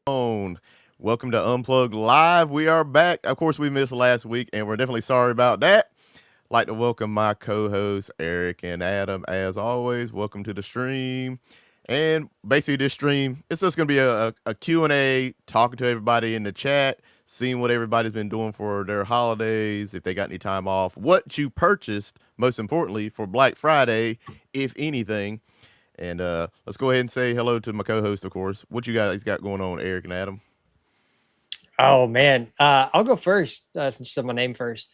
on? Welcome to Unplugged Live. We are back. Of course, we missed last week, and we're definitely sorry about that. Like to welcome my co-hosts Eric and Adam. As always, welcome to the stream. And basically, this stream it's just gonna be a Q&A, talking to everybody in the chat, seeing what everybody's been doing for their holidays, if they got any time off, what you purchased, most importantly, for Black Friday, if anything. And let's go ahead and say hello to my co-host, of course. What you guys got going on, Eric and Adam? Oh man, I'll go first since you said my name first.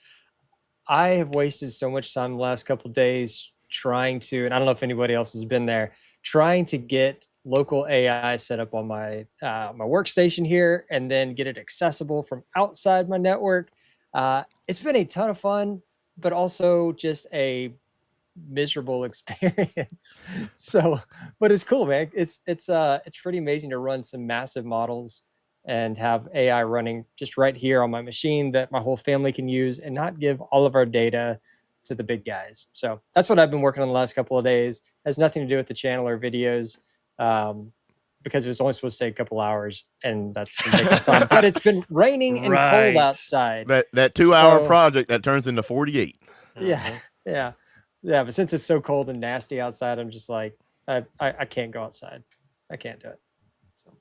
I have wasted so much time the last couple of days trying to, and I don't know if anybody else has been there, trying to get local AI set up on my workstation here, and then get it accessible from outside my network. It's been a ton of fun, but also just a miserable experience. So, but it's cool, man. It's pretty amazing to run some massive models and have AI running just right here on my machine that my whole family can use and not give all of our data to the big guys. So that's what I've been working on the last couple of days. Has nothing to do with the channel or videos. Because it was only supposed to take a couple hours, and that's been taking time. But it's been raining and cold outside. That 2 hour project that turns into 48. Yeah, yeah. Yeah, but since it's so cold and nasty outside, I'm just like, I can't go outside. I can't do it. So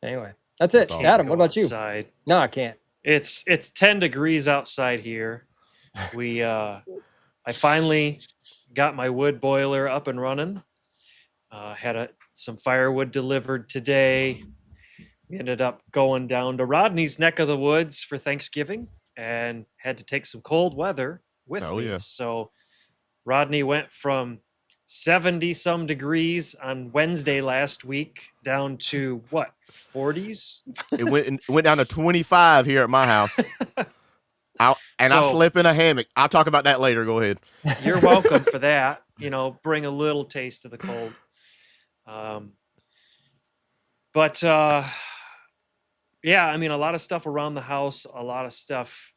anyway, that's it. awesome. Adam, what about you? Outside. No, I can't. It's 10 degrees outside here. We I finally got my wood boiler up and running. Had some firewood delivered today. We ended up going down to Rodney's neck of the woods for Thanksgiving and had to take some cold weather with me. Yeah. So Rodney went from 70 some degrees on Wednesday last week down to what, 40s? It went down to 25 here at my house. I slept in a hammock. I'll talk about that later. Go ahead. You're welcome for that. Bring a little taste of the cold. Yeah, I mean, a lot of stuff around the house, a lot of stuff.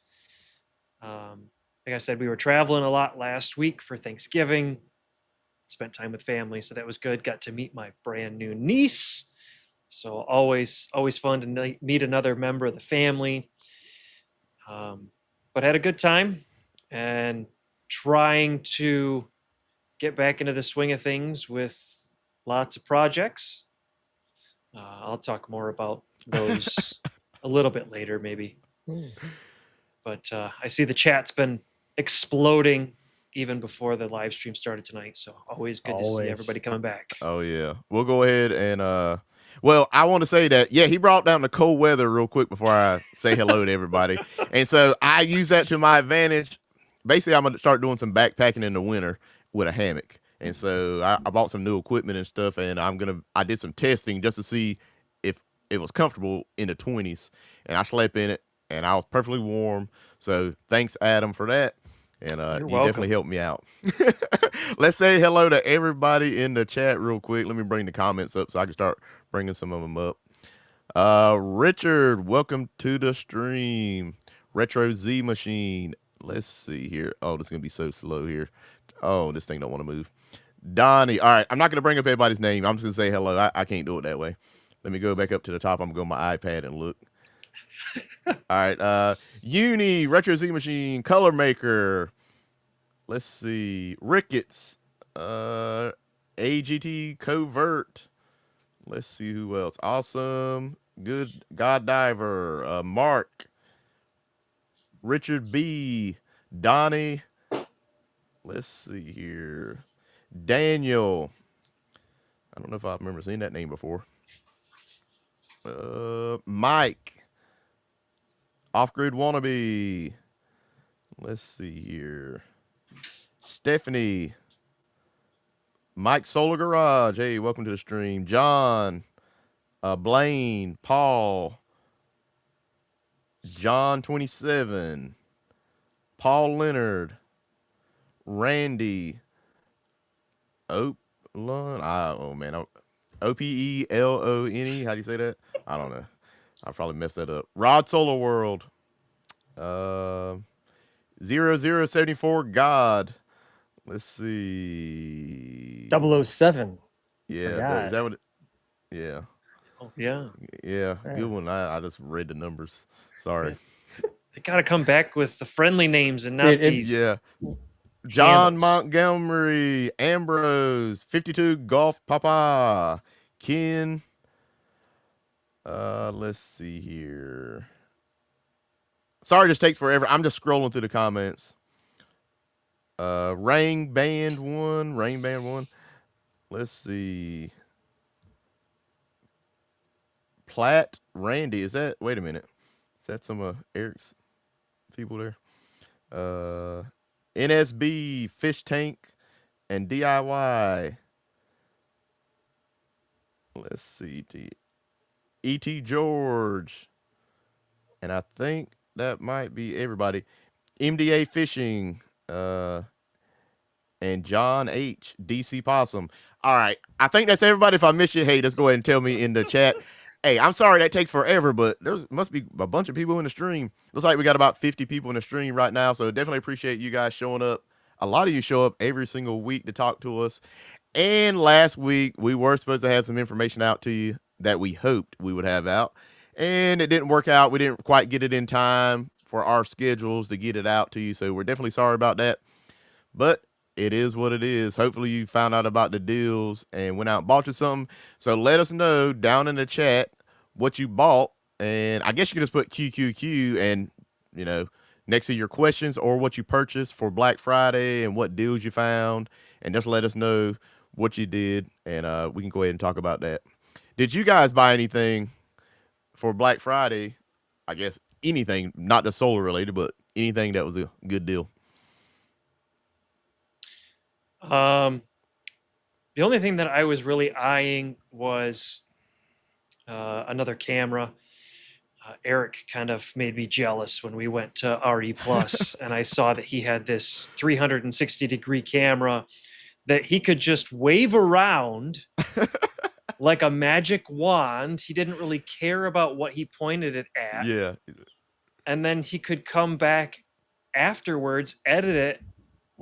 Like I said, we were traveling a lot last week for Thanksgiving, spent time with family, so that was good. Got to meet my brand new niece. So always fun to meet another member of the family. But had a good time and trying to get back into the swing of things with lots of projects. I'll talk more about those a little bit later, maybe. But I see the chat's been exploding even before the live stream started tonight. So always good to see everybody coming back. Oh, yeah. We'll go ahead and, well, I want to say that, yeah, he brought down the cold weather real quick before I say hello to everybody. And so I use that to my advantage. Basically, I'm going to start doing some backpacking in the winter with a hammock. And so I bought some new equipment and stuff, and I did some testing just to see if it was comfortable in the 20s. And I slept in it, and I was perfectly warm. So thanks, Adam, for that. And you definitely helped me out. Let's say hello to everybody in the chat real quick. Let me bring the comments up so I can start bringing some of them up. Richard, welcome to the stream. Retro Z Machine. Let's see here. Oh, this is going to be so slow here. Oh, this thing don't want to move. Donnie. All right, I'm not going to bring up everybody's name. I'm just going to say hello. I can't do it that way. Let me go back up to the top. I'm going to go on my iPad and look. All right. Uni, Retro Z Machine, Color Maker. Let's see. Ricketts. AGT Covert. Let's see who else. Awesome. Good God Diver. Mark. Richard B. Donnie. Let's see here. Daniel. I don't know if I remember seeing that name before. Mike. Off-Grid Wannabe. Let's see here. Stephanie. Mike Solar Garage. Hey, welcome to the stream. John. Blaine. Paul. John 27. Paul Leonard. Randy. Oh man. OPELONE. How do you say that? I don't know. I probably messed that up. Rod Solar World. 0074 God. Let's see. 007. Yeah, is that what? Yeah. Yeah. Yeah, Yeah. good one. I just read the numbers. Sorry. They got to come back with the friendly names and not Dude, these Yeah. John handles. Montgomery, Ambrose, 52 Golf Papa, Ken. Let's see here. Sorry, this takes forever. I'm just scrolling through the comments. Rain Band 1, Rain Band 1. Let's see. Platt Randy, is that? Wait a minute. Is that some of Eric's people there? NSB, Fish Tank, and DIY. Let's see. ET George. And I think that might be everybody. MDA Fishing, and John H. DC Possum. All right. I think that's everybody. If I missed you, hey, just go ahead and tell me in the chat. Hey, I'm sorry that takes forever, but there must be a bunch of people in the stream. Looks like we got about 50 people in the stream right now, so definitely appreciate you guys showing up. A lot of you show up every single week to talk to us. And last week, we were supposed to have some information out to you that we hoped we would have out. And it didn't work out. We didn't quite get it in time for our schedules to get it out to you. So we're definitely sorry about that. But it is what it is. Hopefully you found out about the deals and went out and bought you something. So let us know down in the chat what you bought. And I guess you can just put QQQ and, next to your questions or what you purchased for Black Friday and what deals you found. And just let us know what you did. And we can go ahead and talk about that. Did you guys buy anything for Black Friday? I guess anything, not the solar related, but anything that was a good deal. The only thing that I was really eyeing was another camera. Eric kind of made me jealous when we went to RE Plus, and I saw that he had this 360-degree camera that he could just wave around like a magic wand. He didn't really care about what he pointed it at. Yeah. And then he could come back afterwards, edit it,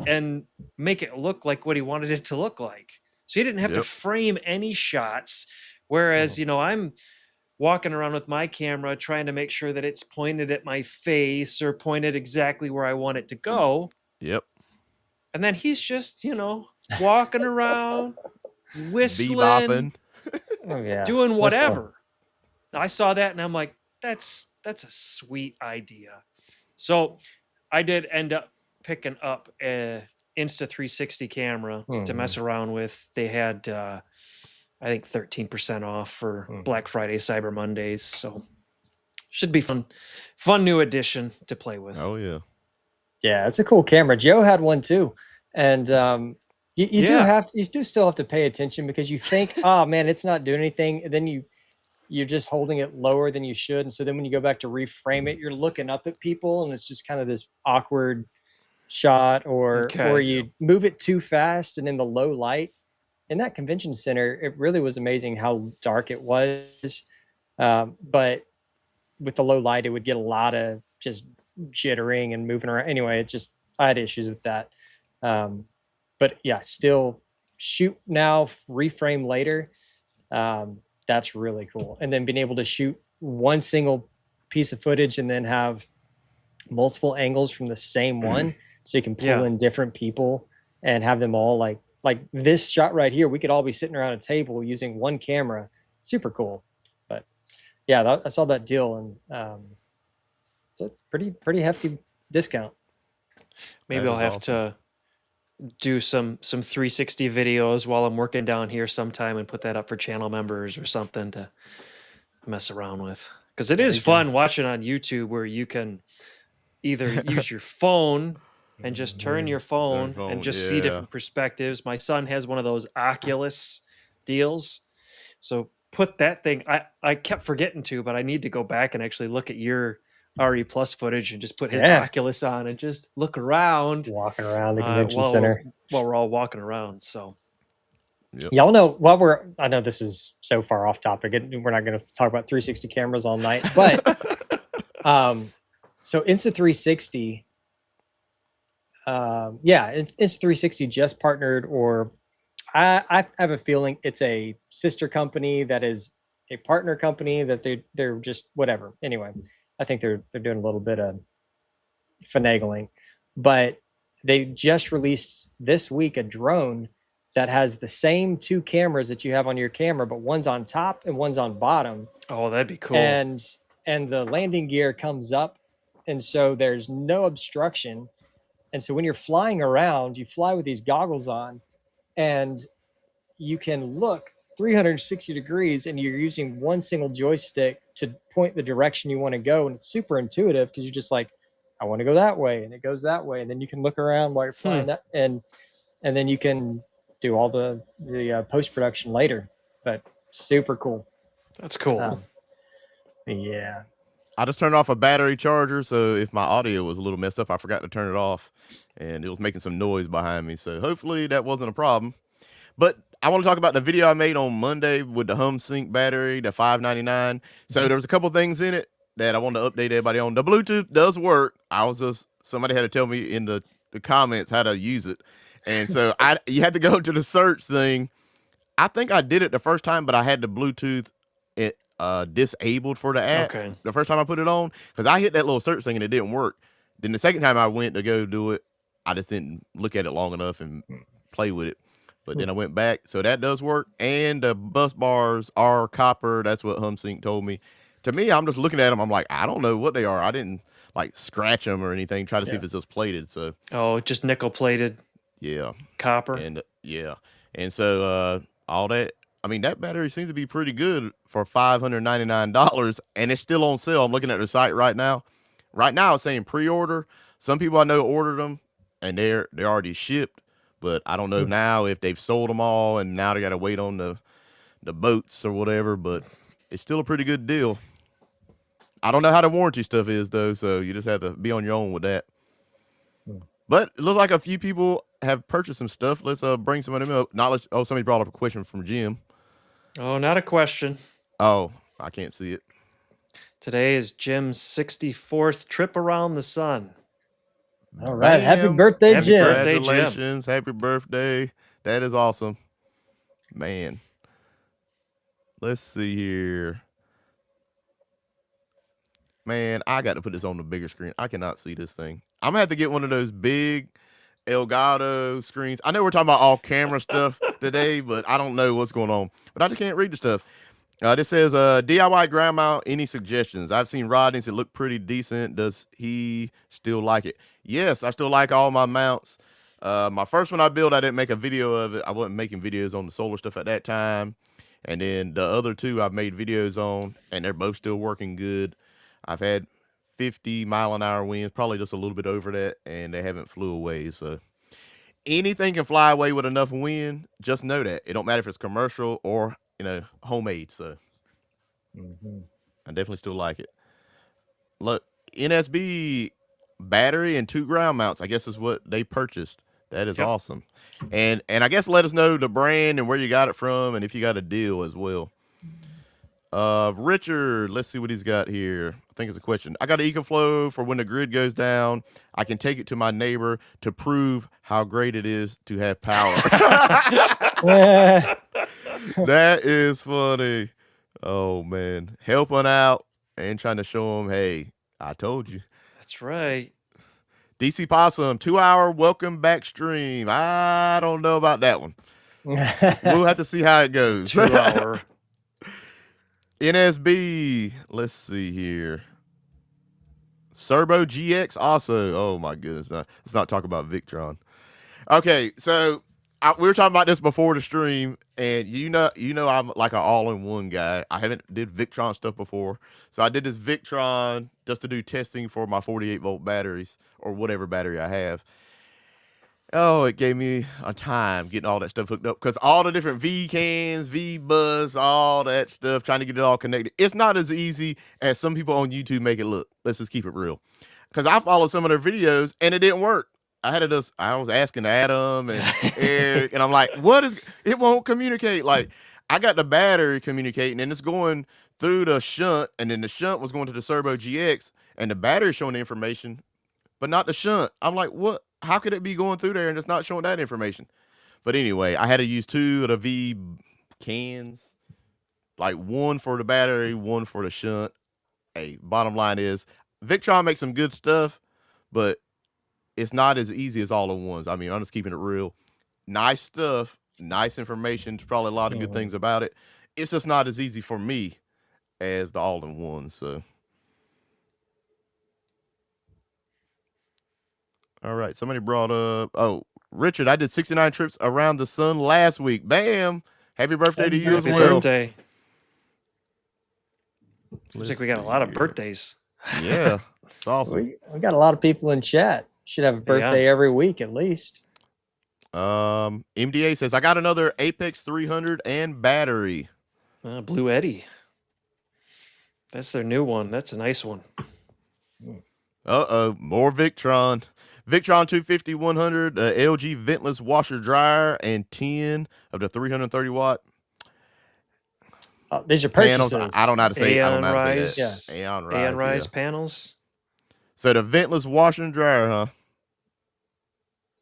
and make it look like what he wanted it to look like. So he didn't have to Yep. frame any shots. Whereas, I'm walking around with my camera trying to make sure that it's pointed at my face or pointed exactly where I want it to go. Yep. And then he's just, walking around, whistling, Bebopping. Oh yeah. doing Whistle. whatever. I saw that and I'm like, that's a sweet idea. So I did end up picking up a Insta360 camera to mess around with. They had I think 13% off for Black Friday, Cyber Mondays. So should be fun new addition to play with. Oh yeah. Yeah, it's a cool camera. Joe had one too, and you do still have to pay attention because you think, oh man, it's not doing anything, and then you're just holding it lower than you should, and so then when you go back to reframe it, you're looking up at people, and it's just kind of this awkward shot, or you move it too fast, and in the low light. In that convention center, it really was amazing how dark it was. But with the low light, it would get a lot of just jittering and moving around. Anyway, I had issues with that. But yeah, still shoot now, reframe later. That's really cool. And then being able to shoot one single piece of footage and then have multiple angles from the same one. So you can pull in different people and have them all like this shot right here. We could all be sitting around a table using one camera. Super cool. But yeah, I saw that deal, and it's a pretty hefty discount. Maybe I'll have to do some 360 videos while I'm working down here sometime and put that up for channel members or something to mess around with. Because it is fun watching on YouTube where you can either use your phone and just turn your phone and just see different perspectives. My son has one of those Oculus deals. So put that thing, I kept forgetting to, but I need to go back and actually look at your RE Plus footage and just put his Oculus on and just look around. Walking around the convention center. While we're all walking around. So y'all know, I know this is so far off topic, and we're not going to talk about 360 cameras all night, but so Insta360, Insta360 just partnered, or I have a feeling it's a sister company that is a partner company that they're just whatever. Anyway, I think they're doing a little bit of finagling, but they just released this week a drone that has the same two cameras that you have on your camera, but one's on top and one's on bottom. Oh, that'd be cool. And the landing gear comes up, and so there's no obstruction. And so when you're flying around, you fly with these goggles on, and you can look 360 degrees, and you're using one single joystick to point the direction you want to go. And it's super intuitive because you're just like, I want to go that way, and it goes that way. And then you can look around while you're flying that, and then you can do all the post production later. But super cool. That's cool. Yeah. I just turned off a battery charger, so if my audio was a little messed up, I forgot to turn it off, and it was making some noise behind me. So hopefully that wasn't a problem. But I want to talk about the video I made on Monday with the HumSync battery, the $5.99. So there was a couple things in it that I wanted to update everybody on. The Bluetooth does work. Somebody had to tell me in the comments how to use it, and so you had to go to the search thing. I think I did it the first time, but I had the Bluetooth disabled for the app the first time I put it on, because I hit that little search thing and it didn't work. Then the second time I went to go do it, I just didn't look at it long enough and play with it. But then I went back, so that does work. And the bus bars are copper. That's what HumSync told me. To me, I'm just looking at them. I'm like, I don't know what they are. I didn't like scratch them or anything. Try to see if it's just plated. So just nickel plated. Yeah, copper. And and so all that. I mean, that battery seems to be pretty good for $599, and it's still on sale. I'm looking at the site right now. Right now, it's saying pre-order. Some people I know ordered them, and they're already shipped. But I don't know now if they've sold them all, and now they got to wait on the boats or whatever. But it's still a pretty good deal. I don't know how the warranty stuff is, though, so you just have to be on your own with that. But it looks like a few people have purchased some stuff. Let's bring some of them up. Somebody brought up a question from Jim. Oh, not a question. Oh, I can't see it. Today is Jim's 64th trip around the sun. All right. Happy birthday, Jim. Congratulations. Happy birthday. That is awesome. Man. Let's see here. Man, I got to put this on the bigger screen. I cannot see this thing. I'm going to have to get one of those big Elgato screens. I know we're talking about all camera stuff today, but I don't know what's going on. But I just can't read the stuff. This says, DIY ground mount, any suggestions? I've seen Rodney's. It looked pretty decent. Does he still like it? Yes, I still like all my mounts. My first one I built, I didn't make a video of it. I wasn't making videos on the solar stuff at that time. And then the other two I've made videos on, and they're both still working good. I've had 50-mile-an-hour winds, probably just a little bit over that, and they haven't flew away. So anything can fly away with enough wind. Just know that. It don't matter if it's commercial or homemade. So I definitely still like it. Look, NSB battery and 2 ground mounts, I guess is what they purchased. That is awesome. And I guess let us know the brand and where you got it from, and if you got a deal as well. Richard, let's see what he's got here. I think it's a question. I got an EcoFlow for when the grid goes down. I can take it to my neighbor to prove how great it is to have power. That is funny. Oh, man. Helping out and trying to show him, hey, I told you. That's right. DC Possum, 2-hour welcome back stream. I don't know about that one. We'll have to see how it goes. 2-hour. NSB, let's see here. Serbo GX also. Oh my goodness. Let's not talk about Victron. Okay, so we were talking about this before the stream, and you know I'm like an all-in-one guy. I haven't did Victron stuff before. So I did this Victron just to do testing for my 48-volt batteries or whatever battery I have. Oh, it gave me a time getting all that stuff hooked up, because all the different V cans, V bus, all that stuff, trying to get it all connected. It's not as easy as some people on YouTube make it look. Let's just keep it real. Because I followed some of their videos and it didn't work. I was asking Adam and Eric, and I'm like, it won't communicate. Like, I got the battery communicating and it's going through the shunt, and then the shunt was going to the Serbo GX, and the battery showing the information, but not the shunt. I'm like, what? How could it be going through there and it's not showing that information? But anyway, I had to use 2 of the V cans like one for the battery, one for the shunt. Hey, bottom line is Victron makes some good stuff, but it's not as easy as all the ones. I mean, I'm just keeping it real. Nice stuff, nice information. There's probably a lot of good things about it. It's just not as easy for me as the all-in-ones. So, all right. Somebody brought up. Oh, Richard, I did 69 trips around the sun last week. Bam! Happy birthday to you as Happy well. birthday. Let's Seems like we got a lot of see. birthdays. Yeah, it's awesome. We got a lot of people in chat. Should have a birthday every week at least. MDA says I got another Apex 300 and battery. Blue Eddie. That's their new one. That's a nice one. More Victron. Victron 250 100, LG ventless washer dryer, and 10 of the 330 watt These are panels. purchases. I don't know how to say. I don't know how to Rise. say that. Yeah. Aeon Rise yeah. panels. So the ventless washer and dryer, huh?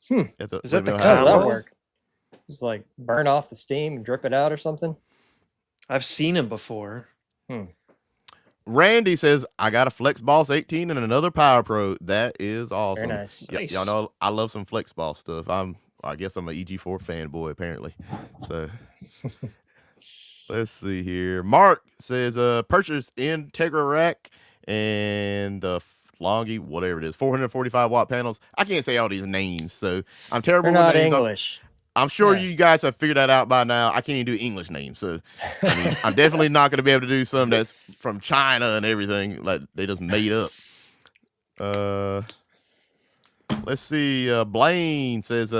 Is that the How does that combo? work? Just like burn off the steam and drip it out or something? I've seen them before. Randy says I got a Flex Boss 18 and another Power Pro. That is awesome. Very nice. Y'all know I love some Flex Boss stuff. I guess I'm an EG4 fanboy apparently. So let's see here. Mark says purchased Integra rack and the Longy, whatever it is, 445 watt panels. I can't say all these names, so I'm terrible They're with not names. English. I'm sure Yeah. you guys have figured that out by now. I can't even do English names, so I mean, I'm definitely not going to be able to do some that's from China and everything like they just made up. Let's see. Blaine says,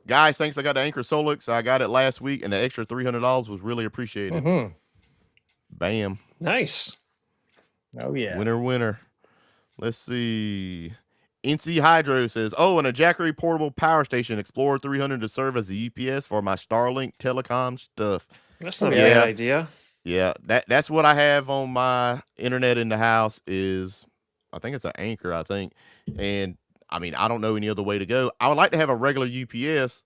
guys, thanks. I got the Anchor Solix. I got it last week, and the extra $300 was really appreciated. Bam. Nice. Oh yeah. Winner. Let's see. NC Hydro says, and a Jackery portable power station Explorer 300 to serve as the UPS for my Starlink telecom stuff. That's not a Yeah. bad idea. Yeah, that's what I have on my internet in the house is, I think it's an Anchor, I think. And I mean, I don't know any other way to go. I would like to have a regular UPS,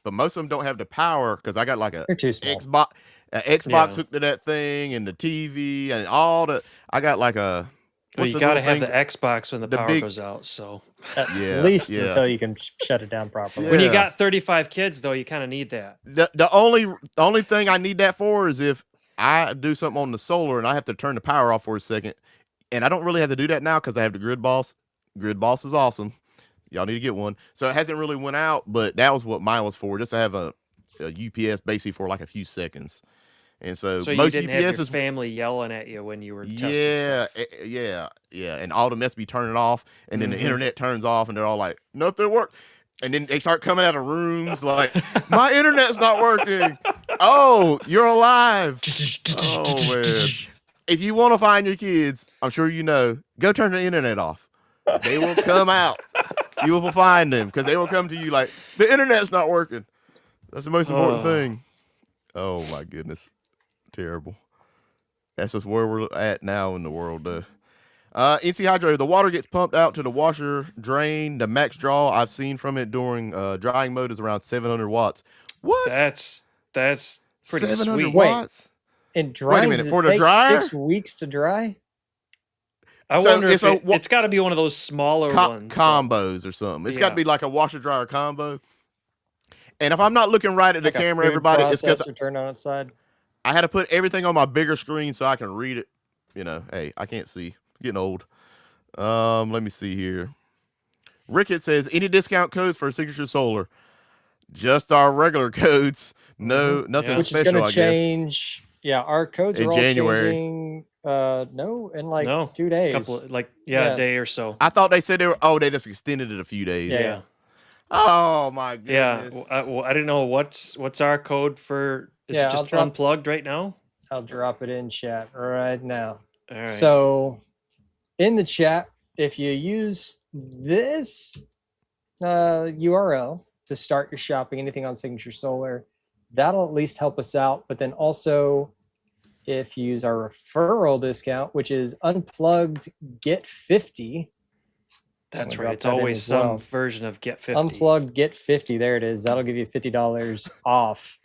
but most of them don't have the power because I got like They're too small. Xbox hooked to that thing and the TV and all the, I got like a, Well, you got to have the Xbox when the power goes out. So at least until you can shut it down properly. When you got 35 kids, though, you kind of need that. The only thing I need that for is if I do something on the solar and I have to turn the power off for a second, and I don't really have to do that now because I have the Grid Boss. Grid Boss is awesome. Y'all need to get one. So it hasn't really went out, but that was what mine was for, just to have a UPS basically for like a few seconds. And so you most didn't UPS have your is family yelling at you when you were testing stuff. yeah, and all the mess be turning off, and then the internet turns off, and they're all like, nothing worked. And then they start coming out of rooms like, my internet's not working. Oh, you're alive. Oh man. If you want to find your kids, I'm sure you know, go turn the internet off. They will come out. You will find them because they will come to you like, the internet's not working. That's the most important thing. Oh my goodness. Terrible. That's just where we're at now in the world. NC Hydro, the water gets pumped out to the washer drain. The max draw I've seen from it during drying mode is around 700 watts. What? That's pretty 700 sweet. watts? And drying, does it take 6 weeks to dry? I wonder if it's got to be one of those smaller ones. Combos or something. It's got to be like a washer dryer combo. And if I'm not looking right at the camera, everybody, it's because turn on its side. I had to put everything on my bigger screen so I can read it. You know, hey, I can't see. I'm getting old. Let me see here. Rickett says, any discount codes for Signature Solar? Just our regular codes. No, nothing Which special, is going I to change. Yeah, our codes in are all January. changing. In 2 days. A day or so. I thought they said they just extended it a few days. Yeah. Oh my goodness. Yeah. I didn't know what's our code for. Is it just unplugged right now? I'll drop it in chat right now. All right. So in the chat, if you use this URL to start your shopping, anything on Signature Solar, that'll at least help us out. But then also, if you use our referral discount, which is Unplugged Get 50. That's right. It's always some version of Get 50. Unplugged Get 50. There it is. That'll give you $50 off.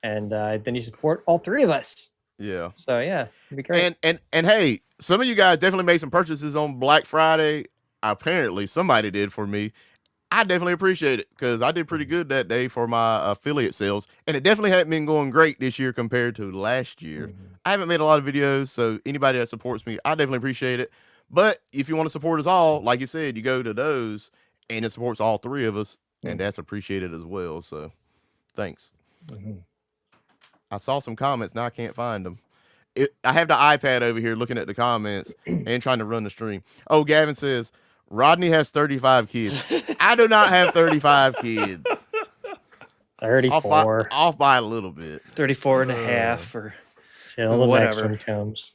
And then you support all three of us. Yeah. So yeah, it'd be great. And hey, some of you guys definitely made some purchases on Black Friday. Apparently, somebody did for me. I definitely appreciate it because I did pretty good that day for my affiliate sales, and it definitely hadn't been going great this year compared to last year. Mhm. I haven't made a lot of videos, so anybody that supports me, I definitely appreciate it. But if you want to support us all, like you said, you go to those, and it supports all three of us, and that's appreciated as well. So, thanks. Mhm. I saw some comments, now I can't find them. I have the iPad over here looking at the comments and trying to run the stream. Oh, Gavin says Rodney has 35 kids. I do not have 35 kids. 34 Off by a little bit. 34 and a half or till the next whatever. one comes.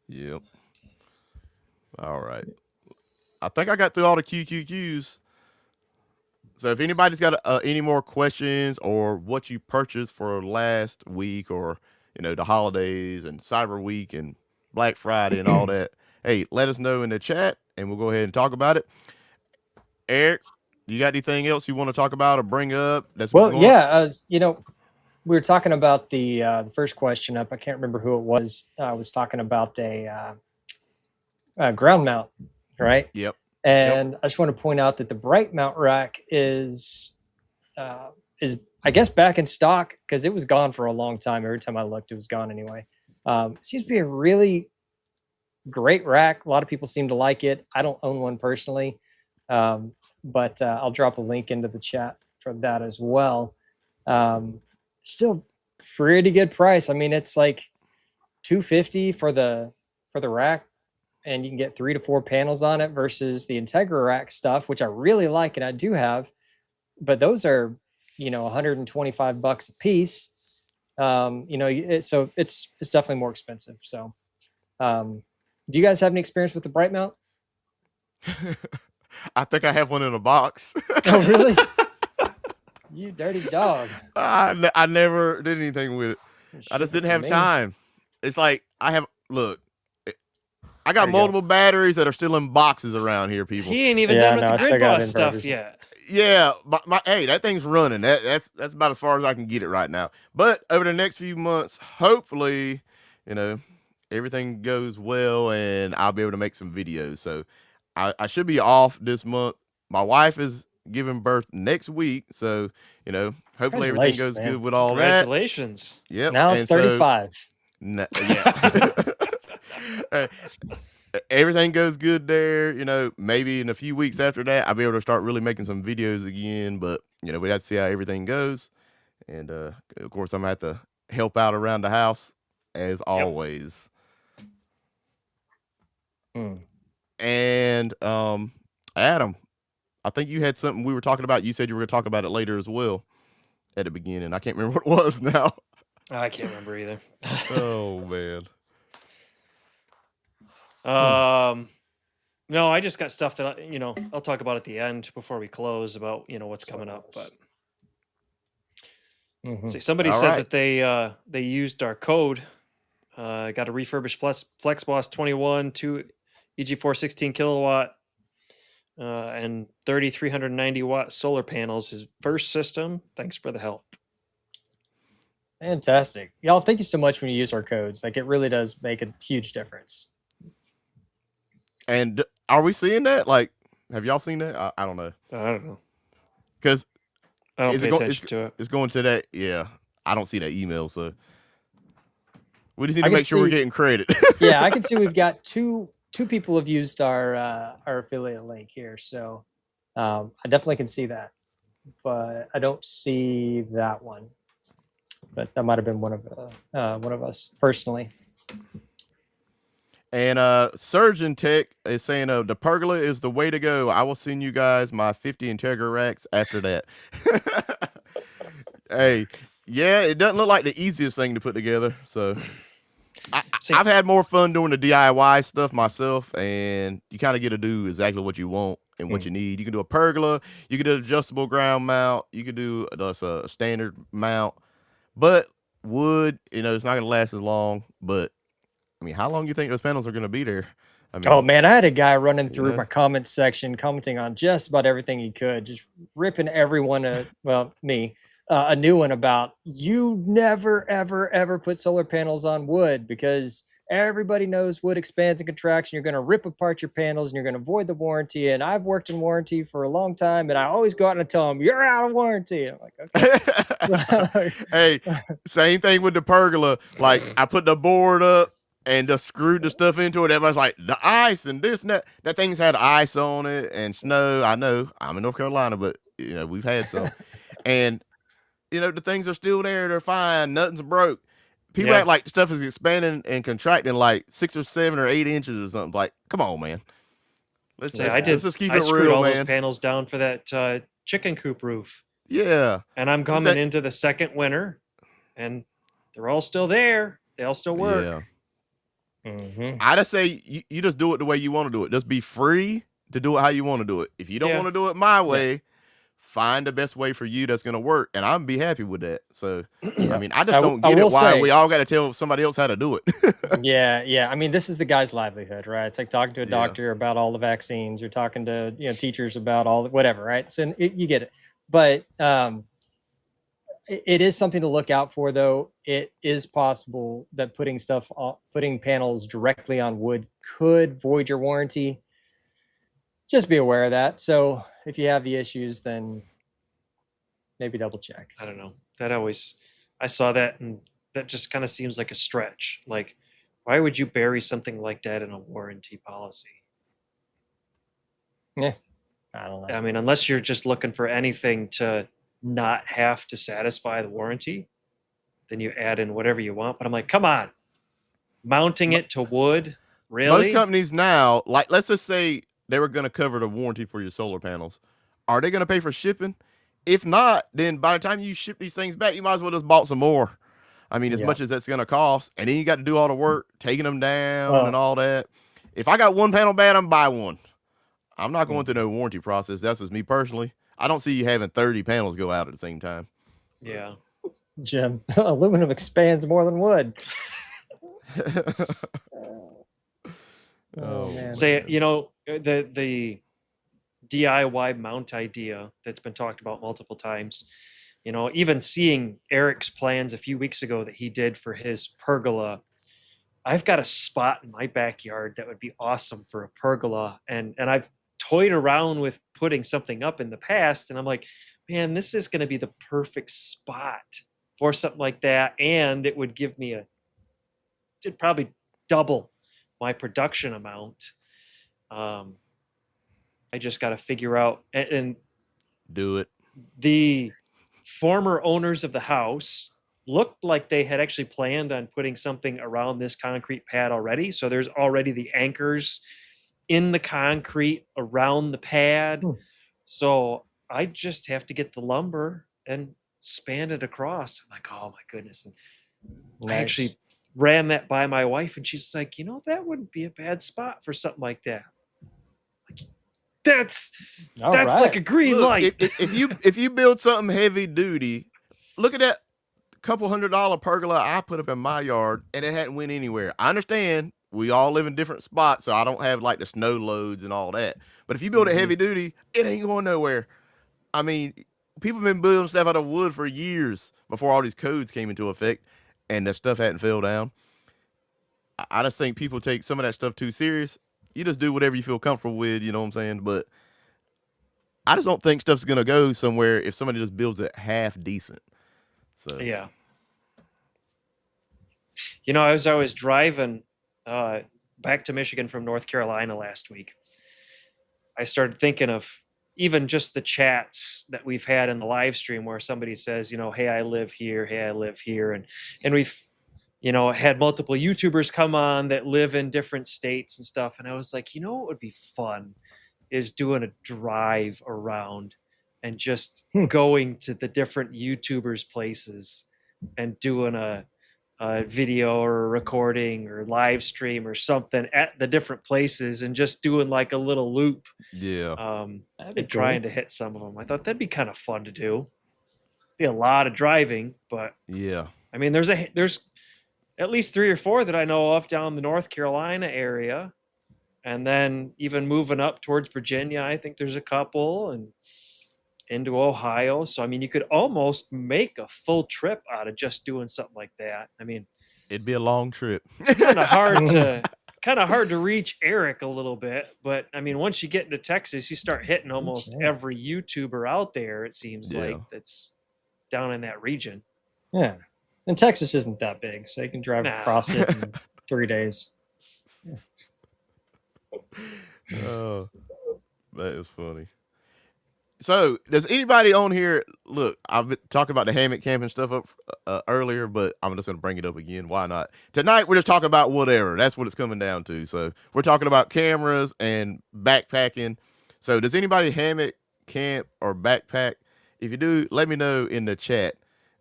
Yep. All right. I think I got through all the QQQs. So if anybody's got any more questions or what you purchased for last week or, you know, the holidays and Cyber Week and Black Friday and all that, hey, let us know in the chat and we'll go ahead and talk about it. Eric, you got anything else you want to talk about or bring up? Well, yeah, you know, we were talking about the first question up. I can't remember who it was. I was talking about a ground mount, right? Yep. And I just want to point out that the bright mount rack is I guess back in stock because it was gone for a long time. Every time I looked, it was gone anyway. It seems to be a really great rack. A lot of people seem to like it. I don't own one personally, but I'll drop a link into the chat for that as well. Still pretty good price. I mean, it's like $250 for the rack, and you can get 3 to 4 panels on it versus the Integra rack stuff, which I really like and I do have, but those are, you know, $125 a piece. You know, so it's definitely more expensive. So, do you guys have any experience with the bright mount? I think I have one in a box. Oh, really? You dirty dog. I never did anything with it. I just didn't have time. It's like I got multiple batteries that are still in boxes around here, people. He ain't even done with the grid boss stuff yet. Yeah, hey, that thing's running. That's about as far as I can get it right now. But over the next few months, hopefully, you know, everything goes well and I'll be able to make some videos. So I should be off this month. My wife is giving birth next week, so you know, hopefully everything goes good with all that. Congratulations. Yep. Now it's 35. Yeah. Everything goes good there, you know, maybe in a few weeks after that, I'll be able to start really making some videos again, but, you know, we have to see how everything goes. And, of course, I'm going to have to help out around the house, as always. And, Adam, I think you had something we were talking about. You said you were going to talk about it later as well at the beginning. I can't remember what it was now. I can't remember either. Oh, man. No, I just got stuff that you know, I'll talk about at the end before we close about, you know, what's coming up. But see, somebody said that they used our code. Got a refurbished FlexBoss 21 2 EG4 16 kilowatt and 3,390 watt solar panels. His first system. Thanks for the help. Fantastic. Y'all, thank you so much when you use our codes. Like, it really does make a huge difference. And are we seeing that? Like, have y'all seen that? I don't know. I don't know. Because I don't pay attention to it. It's going to that. Yeah. I don't see that email. So we just need to make sure we're getting credit. Yeah. I can see we've got two people have used our affiliate link here. So I definitely can see that. But I don't see that one. But that might have been one of us personally. And Surgeon Tech is saying the pergola is the way to go. I will send you guys my 50 Integra racks after that. Hey, yeah, it doesn't look like the easiest thing to put together. So I've had more fun doing the DIY stuff myself, and you kind of get to do exactly what you want and what you need. You can do a pergola, you can do an adjustable ground mount, you can do a standard mount, but wood, you know, it's not going to last as long, but I mean, how long do you think those panels are going to be there? I mean, oh man, I had a guy running through my comments section, commenting on just about everything he could, just ripping everyone, me, a new one about you never, ever, ever put solar panels on wood because everybody knows wood expands and contracts, and you're going to rip apart your panels and you're going to void the warranty. And I've worked in warranty for a long time, and I always go out and tell them, you're out of warranty. I'm like, okay. Hey, same thing with the pergola. Like, I put the board up and just screwed the stuff into it. Everybody's like, the ice and this and that. That thing's had ice on it and snow. I know. I'm in North Carolina, but, we've had some. And, the things are still there. They're fine. Nothing's broke. People Yeah. act like stuff is expanding and contracting like 6 or 7 or 8 inches or something. Like, come on, man. Let's just keep I it screwed real, all man. those panels down for that chicken coop roof. Yeah. And I'm coming into the second winter, and they're all still there. They all still work. Yeah. Mm-hmm. I just say you just do it the way you want to do it. Just be free to do it how you want to do it. If you don't want to do it my way, find the best way for you that's going to work, and I'm be happy with that. So, I mean, I just don't get it why we all got to tell somebody else how to do it. Yeah. I mean, this is the guy's livelihood, right? It's like talking to a doctor about all the vaccines. You're talking to teachers about all whatever, right? So you get it, but it is something to look out for, though. It is possible that putting panels directly on wood could void your warranty. Just be aware of that. So if you have the issues, then maybe double check. I don't know. I saw that, and that just kind of seems like a stretch. Like, why would you bury something like that in a warranty policy? Yeah, I don't know. I mean, unless you're just looking for anything to not have to satisfy the warranty, then you add in whatever you want. But I'm like, come on, mounting it to wood, really? Most companies now, like, let's just say they were going to cover the warranty for your solar panels. Are they going to pay for shipping? If not, then by the time you ship these things back, you might as well just bought some more. I mean, as much as that's going to cost, and then you got to do all the work, taking them down and all that. If I got one panel bad, I'm buy one. I'm not going through no warranty process. That's just me personally. I don't see you having 30 panels go out at the same time. Yeah. Jim, aluminum expands more than wood. Man. Say, the DIY mount idea that's been talked about multiple times, even seeing Eric's plans a few weeks ago that he did for his pergola. I've got a spot in my backyard that would be awesome for a pergola, and I've toyed around with putting something up in the past, and I'm like, man, this is going to be the perfect spot for something like that, and it would give me it'd probably double my production amount. I just got to figure out and do it. The former owners of the house looked like they had actually planned on putting something around this concrete pad already. So there's already the anchors in the concrete around the pad. So I just have to get the lumber and span it across. I'm like, oh my goodness. And I actually ran that by my wife, and she's like, that wouldn't be a bad spot for something like that. That's like a green light. If you build something heavy duty, look at that couple $100 pergola I put up in my yard, and it hadn't went anywhere. I understand we all live in different spots, so I don't have like the snow loads and all that. But if you build it heavy duty, it ain't going nowhere. I mean, people have been building stuff out of wood for years before all these codes came into effect, and that stuff hadn't fell down. I just think people take some of that stuff too serious. You just do whatever you feel comfortable with, you know what I'm saying? But I just don't think stuff's gonna go somewhere if somebody just builds it half decent. So yeah. As I was driving back to Michigan from North Carolina last week, I started thinking of even just the chats that we've had in the live stream where somebody says, hey, I live here. Hey, I live here. And we've, had multiple YouTubers come on that live in different states and stuff. And I was like, what would be fun is doing a drive around and just going to the different YouTubers' places and doing a video or a recording or live stream or something at the different places and just doing like a little loop. Yeah. And trying to hit some of them. I thought that'd be kind of fun to do. Be a lot of driving, but yeah. I mean, there's at least 3 or 4 that I know of down the North Carolina area. And then even moving up towards Virginia, I think there's a couple. And into Ohio. So I mean, you could almost make a full trip out of just doing something like that. I mean, It'd be a long trip. kind of hard to reach Eric a little bit, but I mean, once you get into Texas, you start hitting almost Eric. every YouTuber out there. It seems Yeah. like that's down in that region. Yeah. And Texas isn't that big, so you can drive Nah. across it in 3 days. Oh, that is funny. So, does anybody on here look? I've been talking about the hammock camping stuff up earlier, but I'm just going to bring it up again. Why not? Tonight, we're just talking about whatever. That's what it's coming down to. So, we're talking about cameras and backpacking. So, does anybody hammock, camp, or backpack? If you do, let me know in the chat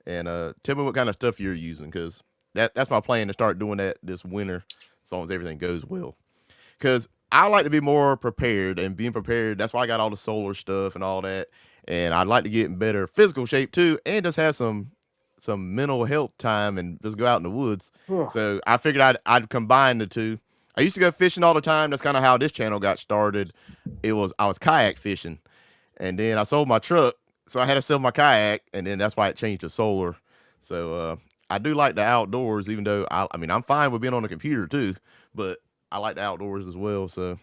and tell me what kind of stuff you're using, because that's my plan to start doing that this winter, as long as everything goes well. Because I like to be more prepared, and being prepared, that's why I got all the solar stuff and all that. And I'd like to get in better physical shape too, and just have some mental health time and just go out in the woods. So I figured I'd combine the two. I used to go fishing all the time. That's kind of how this channel got started. I was kayak fishing, and then I sold my truck, so I had to sell my kayak, and then that's why it changed to solar. So I do like the outdoors, even though I mean I'm fine with being on the computer too, but I like the outdoors as well, so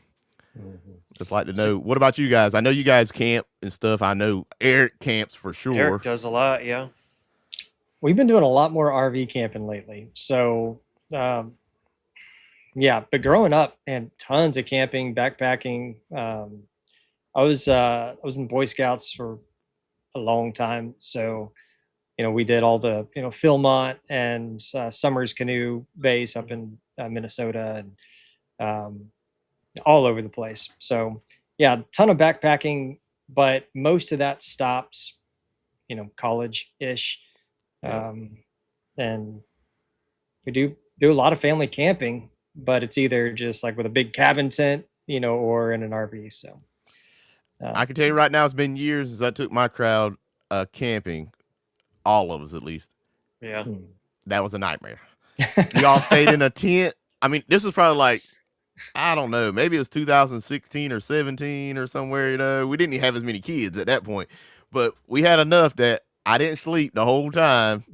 just like to know. What about you guys? I know you guys camp and stuff. I know Eric camps for sure. Eric does a lot, yeah. We've been doing a lot more RV camping lately. So, yeah, but growing up, and tons of camping, backpacking. I was in Boy Scouts for a long time, so we did all the Philmont and Summers Canoe Base up in Minnesota, and all over the place. So yeah, a ton of backpacking, but most of that stops, college-ish. And we do a lot of family camping, but it's either just like with a big cabin tent, or in an RV. So I can tell you right now, it's been years since I took my crowd camping, all of us at least. Yeah. That was a nightmare. We all stayed in a tent. I mean, this was probably like, I don't know, maybe it was 2016 or 17 or somewhere. We didn't even have as many kids at that point, but we had enough that I didn't sleep the whole time,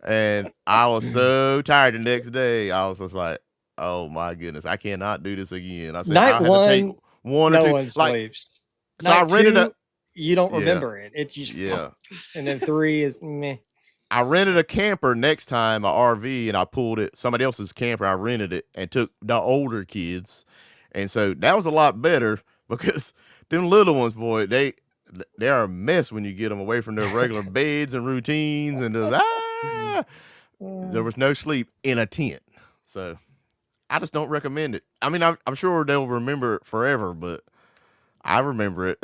and I was so tired the next day. I was just like, oh my goodness, I cannot do this again. I said, night I had one, to take one no or two. one sleeps. So Night I rented two, a. you don't Yeah. remember it. It's just and then 3 is meh. I rented a camper next time, an RV, and I pulled it, somebody else's camper. I rented it and took the older kids. And so that was a lot better, because them little ones, boy, they are a mess when you get them away from their regular beds and routines. And there was no sleep in a tent. So I just don't recommend it. I mean, I'm sure they'll remember it forever, but I remember it.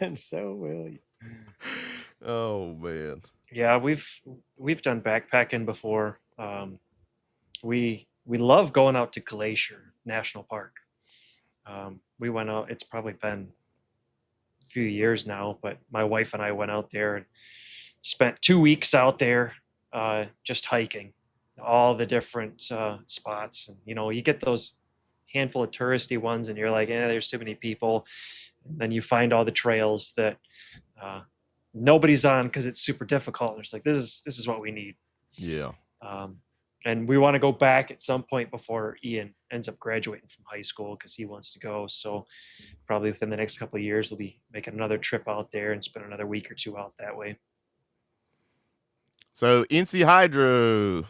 And so will you. Oh, man. Yeah, we've done backpacking before. We love going out to Glacier National Park. We went out. It's probably been a few years now, but my wife and I went out there and spent 2 weeks out there, just hiking all the different spots. And you get those handful of touristy ones, and you're like, there's too many people. And then you find all the trails that nobody's on because it's super difficult. And it's like, this is what we need. Yeah. And we want to go back at some point before Ian ends up graduating from high school, because he wants to go. So probably within the next couple of years, we'll be making another trip out there and spend another week or two out that way. So NC Hydro,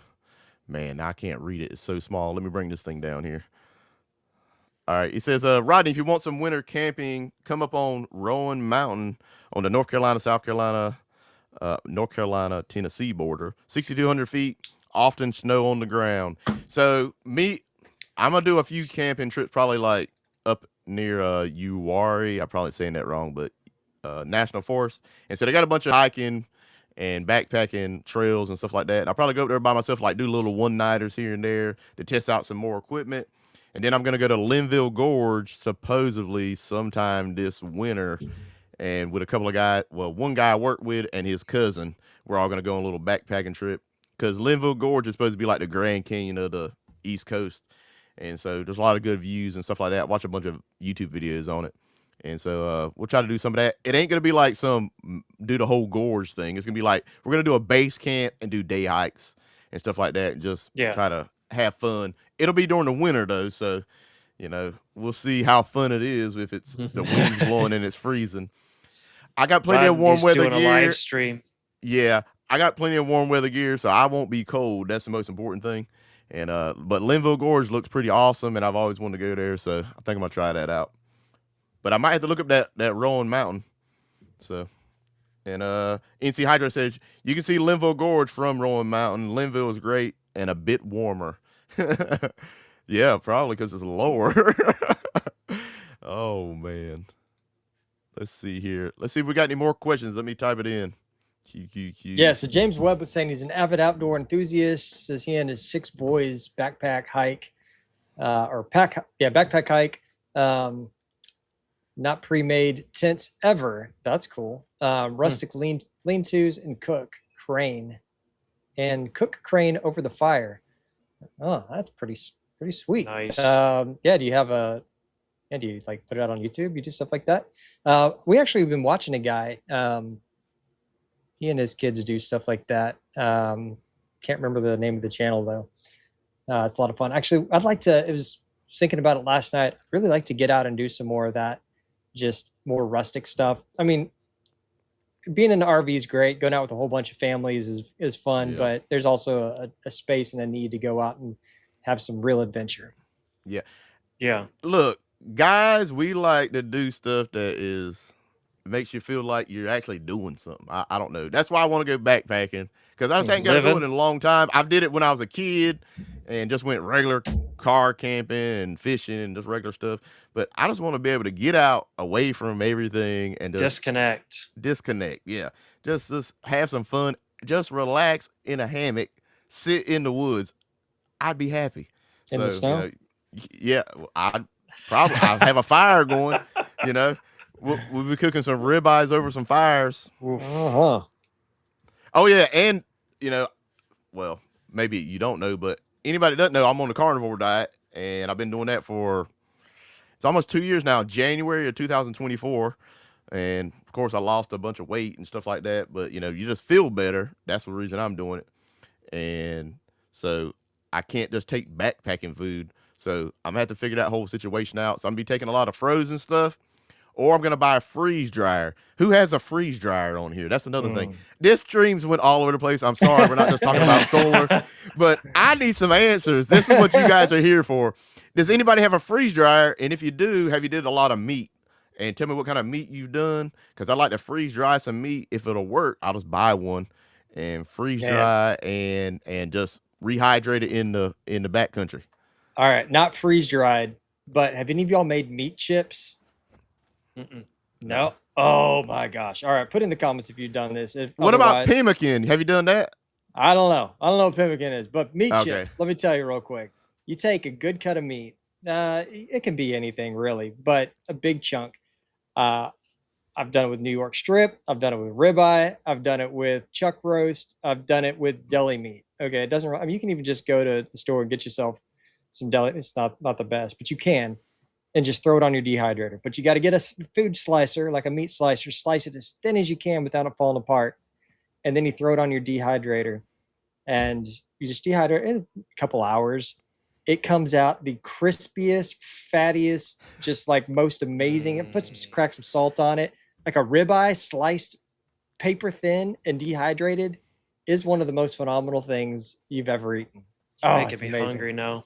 man, I can't read it. It's so small. Let me bring this thing down here. All right. It says, Rodney, if you want some winter camping, come up on Rowan Mountain on the North Carolina, Tennessee border. 6,200 feet, often snow on the ground. So I'm going to do a few camping trips, probably like up near Uwari. I'm probably saying that wrong, but National Forest. And so they got a bunch of hiking and backpacking trails and stuff like that. And I'll probably go up there by myself, like do little one-nighters here and there to test out some more equipment. And then I'm going to go to Linville Gorge supposedly sometime this winter. And with a couple of guys, one guy I worked with and his cousin, we're all going to go on a little backpacking trip. Because Linville Gorge is supposed to be like the Grand Canyon of the East Coast. And so there's a lot of good views and stuff like that. Watch a bunch of YouTube videos on it. And so we'll try to do some of that. It ain't gonna be like do the whole gorge thing. It's gonna be like we're gonna do a base camp and do day hikes and stuff like that, and just Yeah. try to have fun. It'll be during the winter though, so we'll see how fun it is if it's the wind's blowing and it's freezing. I got plenty of warm Rodney's weather doing a gear. live stream. Yeah, I got plenty of warm weather gear, so I won't be cold. That's the most important thing. And but Linville Gorge looks pretty awesome, and I've always wanted to go there, so I think I'm gonna try that out. But I might have to look up that Rowan Mountain. So, and NC Hydro says you can see Linville Gorge from Rowan Mountain. Linville is great and a bit warmer. Yeah, probably because it's lower. Oh man. Let's see here. Let's see if we got any more questions. Let me type it in. QQQ. Yeah, so James Webb was saying he's an avid outdoor enthusiast. Says he and his 6 boys backpack hike, backpack hike. Not pre-made tents ever. That's cool. Rustic lean-tos and cook crane over the fire. Oh, that's pretty sweet. Nice. Do you like put it out on YouTube? You do stuff like that? We actually have been watching a guy. He and his kids do stuff like that. Can't remember the name of the channel though. It's a lot of fun. Actually, I was thinking about it last night. I'd really like to get out and do some more of that. Just more rustic stuff. I mean, being in the RV is great. Going out with a whole bunch of families is fun, but there's also a space and a need to go out and have some real adventure. Yeah. Look, guys, we like to do stuff that makes you feel like you're actually doing something. I don't know. That's why I want to go backpacking, because I just ain't got to do it in a long time. I did it when I was a kid and just went regular car camping and fishing and just regular stuff. But I just want to be able to get out away from everything and just disconnect. Yeah. Just have some fun. Just relax in a hammock, sit in the woods. I'd be happy. In the snow? I'd have a fire going, We'll be cooking some ribeyes over some fires. Uh-huh. Oh, yeah. And, well, maybe you don't know, but anybody that doesn't know, I'm on the carnivore diet, and I've been doing that it's almost 2 years now, January of 2024. And, of course, I lost a bunch of weight and stuff like that. But, you just feel better. That's the reason I'm doing it. And so I can't just take backpacking food. So I'm going to have to figure that whole situation out. So I'm going to be taking a lot of frozen stuff. Or I'm going to buy a freeze dryer. Who has a freeze dryer on here? That's another thing. This streams went all over the place. I'm sorry. We're not just talking about solar. But I need some answers. This is what you guys are here for. Does anybody have a freeze dryer? And if you do, have you did a lot of meat? And tell me what kind of meat you've done. Because I like to freeze dry some meat. If it'll work, I'll just buy one and freeze dry and just rehydrate it in the backcountry. All right. Not freeze dried, but have any of y'all made meat chips? Mm-mm. No. Oh my gosh. All right. Put in the comments if you've done this. What about pemmican? Have you done that? I don't know. I don't know what pemmican is, but meat chips. Let me tell you real quick. You take a good cut of meat. It can be anything really, but a big chunk. I've done it with New York strip. I've done it with ribeye. I've done it with chuck roast. I've done it with deli meat. Okay. It doesn't, I mean, you can even just go to the store and get yourself some deli. It's not the best, but you can. And just throw it on your dehydrator. But you got to get a food slicer, like a meat slicer, slice it as thin as you can without it falling apart. And then you throw it on your dehydrator. And you just dehydrate it in a couple hours. It comes out the crispiest, fattiest, just like most amazing. It crack some salt on it. Like a ribeye sliced paper thin and dehydrated is one of the most phenomenal things you've ever eaten. Making me hungry now.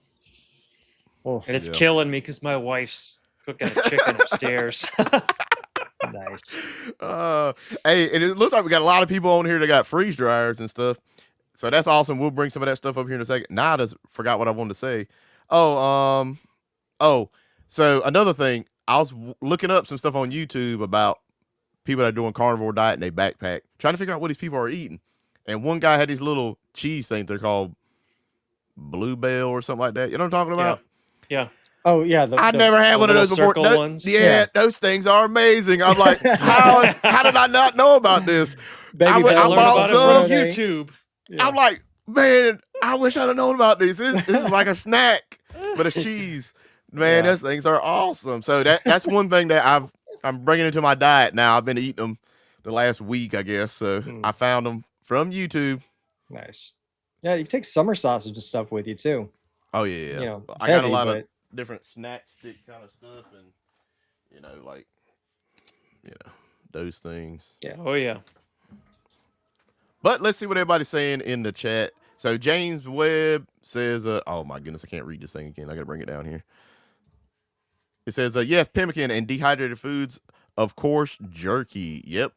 And it's killing me because my wife's cooking a chicken upstairs. Nice. Hey, and it looks like we got a lot of people on here that got freeze dryers and stuff. So that's awesome. We'll bring some of that stuff up here in a second. Now I just forgot what I wanted to say. So another thing, I was looking up some stuff on YouTube about people that are doing carnivore diet and they backpack, trying to figure out what these people are eating. And one guy had these little cheese things. They're called Bluebell or something like that. You know what I'm talking about? Yeah. Oh yeah. I never had one of those before. Those things are amazing. I'm like, how did I not know about this? I bought some on YouTube. Yeah. I'm like, man, I wish I'd have known about this. This is like a snack, but it's cheese. Man, those things are awesome. So that's one thing that I'm bringing it to my diet now. I've been eating them the last week, I guess. So I found them from YouTube. Nice. Yeah, you can take summer sausage and stuff with you too. Oh yeah, You know, I got a heavy, lot but of different snack stick kind of stuff, and like those things. yeah. Oh yeah. But let's see what everybody's saying in the chat. So James Webb says, "Oh my goodness, I can't read this thing again. I gotta bring it down here." It says, "Yes, pemmican and dehydrated foods, of course, jerky. Yep."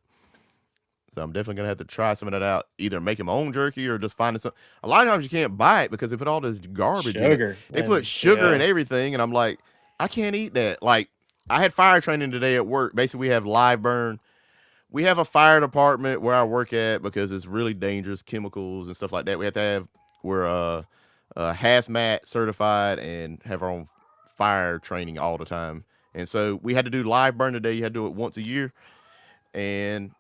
So I'm definitely gonna have to try some of that out. Either making my own jerky or just finding some. A lot of times you can't buy it because they put all this garbage in it. Sugar. They man. put sugar in Yeah. everything, and I'm like, I can't eat that. Like, I had fire training today at work. Basically, we have live burn. We have a fire department where I work at because it's really dangerous chemicals and stuff like that. We have to have we're hazmat certified and have our own fire training all the time. And so we had to do live burn today. You had to do it once a year. And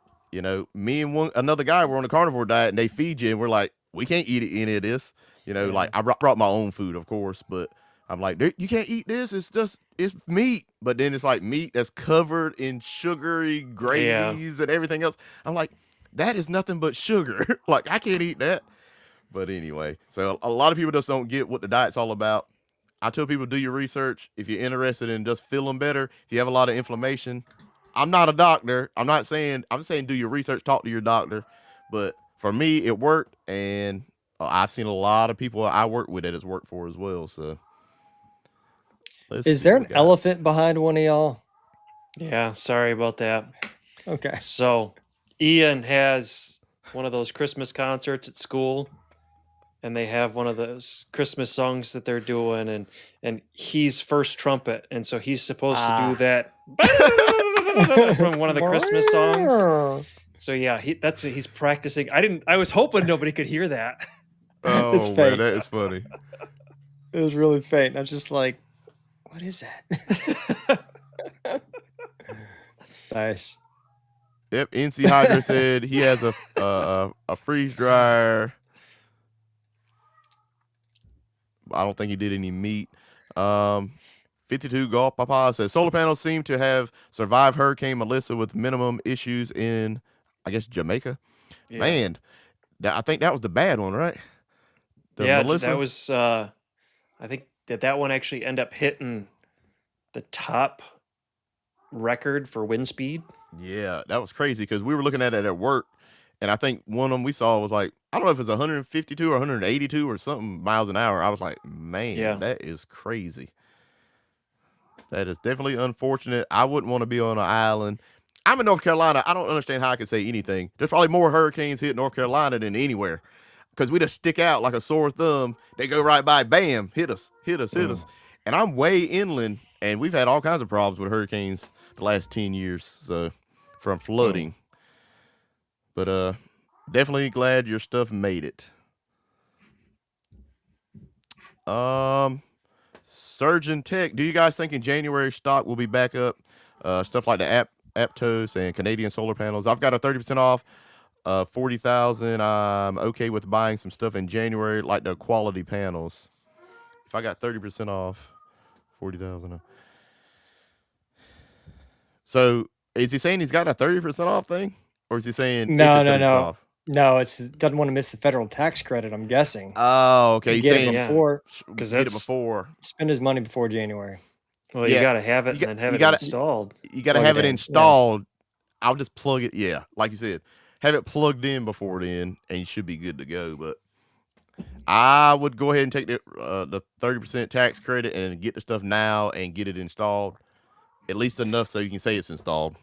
me and another guy were on the carnivore diet, and they feed you, and we're like, we can't eat any of this. Like I brought my own food, of course, but I'm like, you can't eat this. It's meat. But then it's like meat that's covered in sugary gravies and everything else. I'm like, that is nothing but sugar. Like, I can't eat that. But anyway, so a lot of people just don't get what the diet's all about. I tell people, do your research. If you're interested in just feeling better, if you have a lot of inflammation, I'm not a doctor. I'm saying do your research, talk to your doctor. But for me, it worked. And I've seen a lot of people I work with that it's worked for as well. So is there an elephant behind one of y'all? Yeah, sorry about that. Okay. So Ian has one of those Christmas concerts at school, and they have one of those Christmas songs that they're doing, and he's first trumpet, and so he's supposed to do that from one of the Christmas songs. So yeah, he's practicing. I was hoping nobody could hear that. Oh, It's man, fake. that is funny. It was really faint. I was just like, what is that? Nice. Yep, NC Hydra said he has a freeze dryer. I don't think he did any meat. 52 Golf Papa says solar panels seem to have survived Hurricane Melissa with minimum issues in, I guess, Jamaica. Yeah. Man, I think that was the bad one, right? Melissa? That was. I think that one actually ended up hitting the top record for wind speed. Yeah, that was crazy because we were looking at it at work, and I think one of them we saw was like, I don't know if it's 152 or 182 or something miles an hour. I was like, man, that is crazy. That is definitely unfortunate. I wouldn't want to be on an island. I'm in North Carolina. I don't understand how I can say anything. There's probably more hurricanes hit North Carolina than anywhere because we just stick out like a sore thumb. They go right by, bam, hit us. And I'm way inland, and we've had all kinds of problems with hurricanes the last 10 years, so from flooding. But definitely glad your stuff made it. Surgeon Tech, do you guys think in January stock will be back up? Stuff like the Aptos and Canadian solar panels. I've got a 30% off, 40,000. I'm okay with buying some stuff in January, like the quality panels. If I got 30% off, 40,000. So is he saying he's got a 30% off thing, or is he saying no? Off? No, doesn't want to miss the federal tax credit. I'm guessing. Oh, okay. He's saying before, because get it before. Spend his money before January. Well, you got to have it and then have it installed. You got to have it installed. Yeah. I'll just plug it. Yeah, like you said, have it plugged in before then, and you should be good to go. But I would go ahead and take the 30% tax credit and get the stuff now and get it installed, at least enough so you can say it's installed.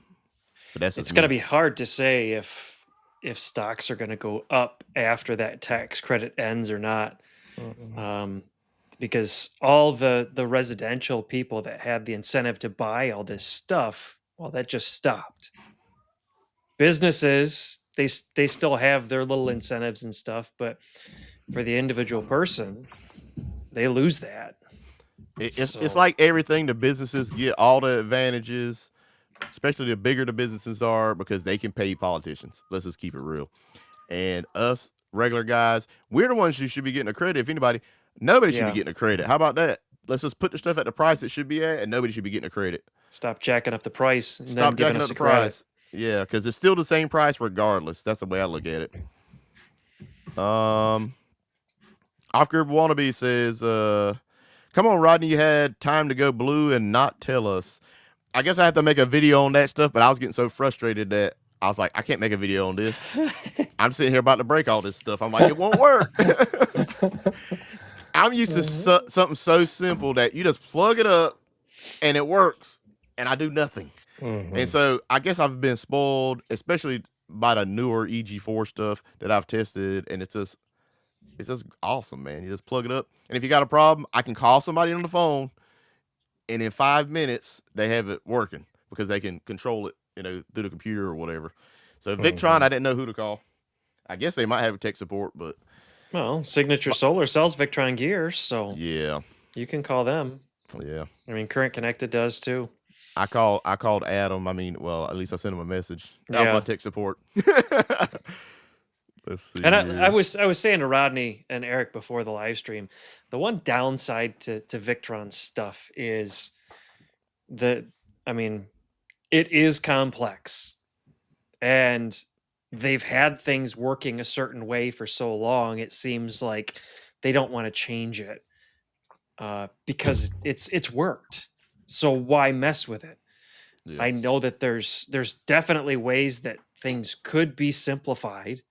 But it's going to be hard to say if stocks are going to go up after that tax credit ends or not. Because all the residential people that had the incentive to buy all this stuff, well, that just stopped. Businesses, they still have their little incentives and stuff, but for the individual person, they lose that. It's like everything. The businesses get all the advantages, especially the bigger the businesses are, because they can pay politicians. Let's just keep it real. And us regular guys, we're the ones who should be getting a credit. If anybody, nobody should be getting a credit. How about that? Let's just put the stuff at the price it should be at, and nobody should be getting a credit. Stop jacking up the price and then Stop giving jacking us up the a credit. price. Yeah, because it's still the same price regardless. That's the way I look at it. Off-Grid Wannabe says, come on, Rodney, you had time to go blue and not tell us. I guess I have to make a video on that stuff, but I was getting so frustrated that I was like, I can't make a video on this. I'm sitting here about to break all this stuff. I'm like, it won't work. I'm used to something so simple that you just plug it up and it works, and I do nothing. And so I guess I've been spoiled, especially by the newer EG4 stuff that I've tested, and it's just awesome, man. You just plug it up, and if you got a problem, I can call somebody on the phone, and in 5 minutes they have it working because they can control it, through the computer or whatever. So Victron, I didn't know who to call. I guess they might have tech support, but Signature Solar sells Victron gears, so yeah, you can call them. yeah. I mean, Current Connected does too. I called Adam. I mean, well, at least I sent him a message. That was Yeah. my tech support. Let's see. And I was saying to Rodney and Eric before the live stream, the one downside to Victron's stuff is it is complex, and they've had things working a certain way for so long. It seems like they don't want to change it because it's worked. So why mess with it? Yeah. I know that there's definitely ways that things could be simplified,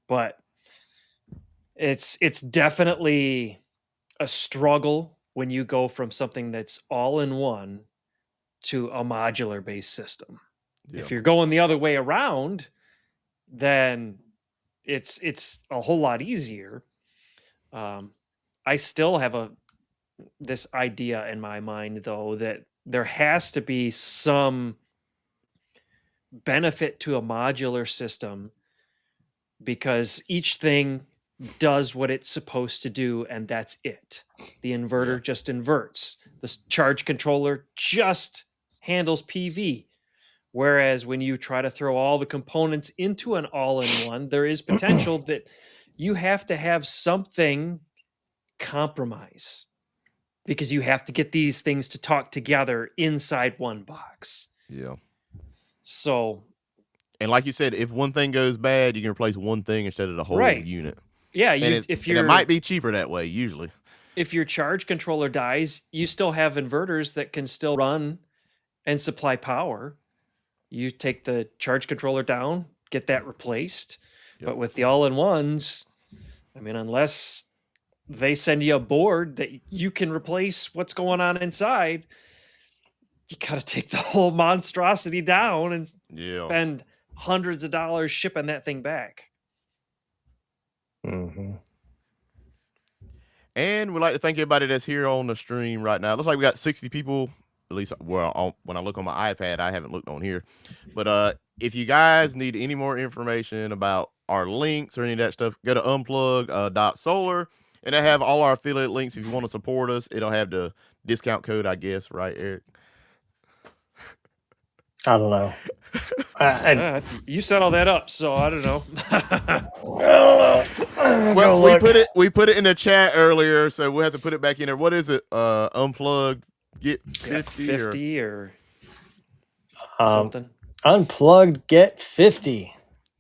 but it's definitely a struggle when you go from something that's all in one to a modular based system. Yeah. If you're going the other way around, then it's a whole lot easier. I still have this idea in my mind, though, that there has to be some benefit to a modular system because each thing does what it's supposed to do, and that's it. The inverter just inverts. The charge controller just handles PV. Whereas when you try to throw all the components into an all-in-one, there is potential that you have to have something compromise because you have to get these things to talk together inside one box. Yeah. So, and like you said, if one thing goes bad, you can replace one thing instead of the whole unit. Yeah, and it might be cheaper that way usually. If your charge controller dies, you still have inverters that can still run and supply power. You take the charge controller down, get that replaced. Yep. But with the all-in-ones, I mean, unless they send you a board that you can replace what's going on inside, you got to take the whole monstrosity down and spend hundreds of dollars shipping that thing back. And we'd like to thank everybody that's here on the stream right now. It looks like we got 60 people. At least, well, when I look on my iPad, I haven't looked on here. But if you guys need any more information about our links or any of that stuff, go to unplug.solar, and they have all our affiliate links. If you want to support us, it'll have the discount code, I guess, right, Eric? I don't know. You set all that up, so I don't know. Well, we put it in the chat earlier, so we'll have to put it back in there. What is it? Unplugged. Get 50 or something. Unplugged, get 50.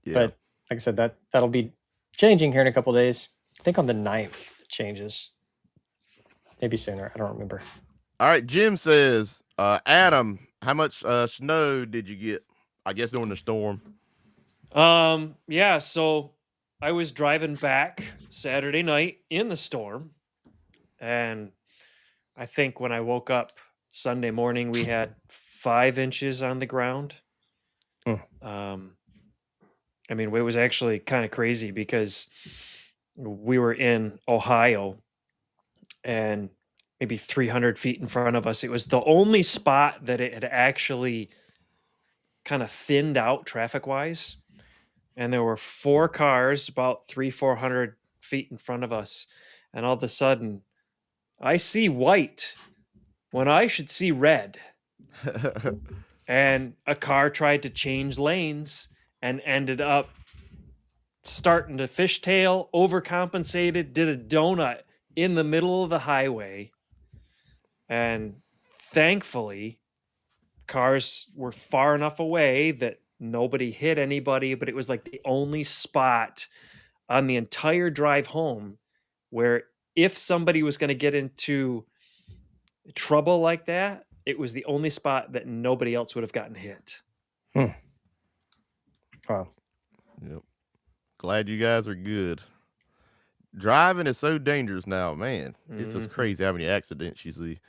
Yeah. But like I said, that'll be changing here in a couple of days. I think on the 9th it changes. Maybe sooner. I don't remember. All right. Jim says, Adam, how much snow did you get? I guess during the storm. Yeah. So I was driving back Saturday night in the storm, and I think when I woke up Sunday morning, we had 5 inches on the ground. I mean, it was actually kind of crazy because we were in Ohio and maybe 300 feet in front of us. It was the only spot that it had actually kind of thinned out traffic-wise. And there were 4 cars about 400 feet in front of us. And all of a sudden, I see white when I should see red. And a car tried to change lanes and ended up starting to fishtail, overcompensated, did a donut in the middle of the highway. And thankfully, cars were far enough away that nobody hit anybody, but it was like the only spot on the entire drive home where if somebody was going to get into trouble like that, it was the only spot that nobody else would have gotten hit. Wow. Yep. Glad you guys are good. Driving is so dangerous now, man. It's just crazy how many accidents you see.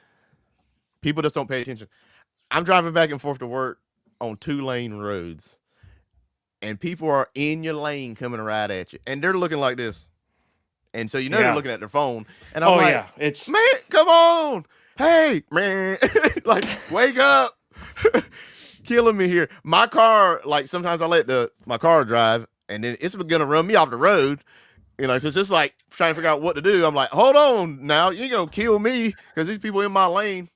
People just don't pay attention. I'm driving back and forth to work on 2-lane roads, and people are in your lane coming right at you, and they're looking like this. And so they're looking at their phone, and I'm like, it's man, come on, hey, man, like wake up, killing me here. My car, like sometimes I let my car drive, and then it's gonna run me off the road, because it's like trying to figure out what to do. I'm like, hold on, now you're gonna kill me because these people in my lane.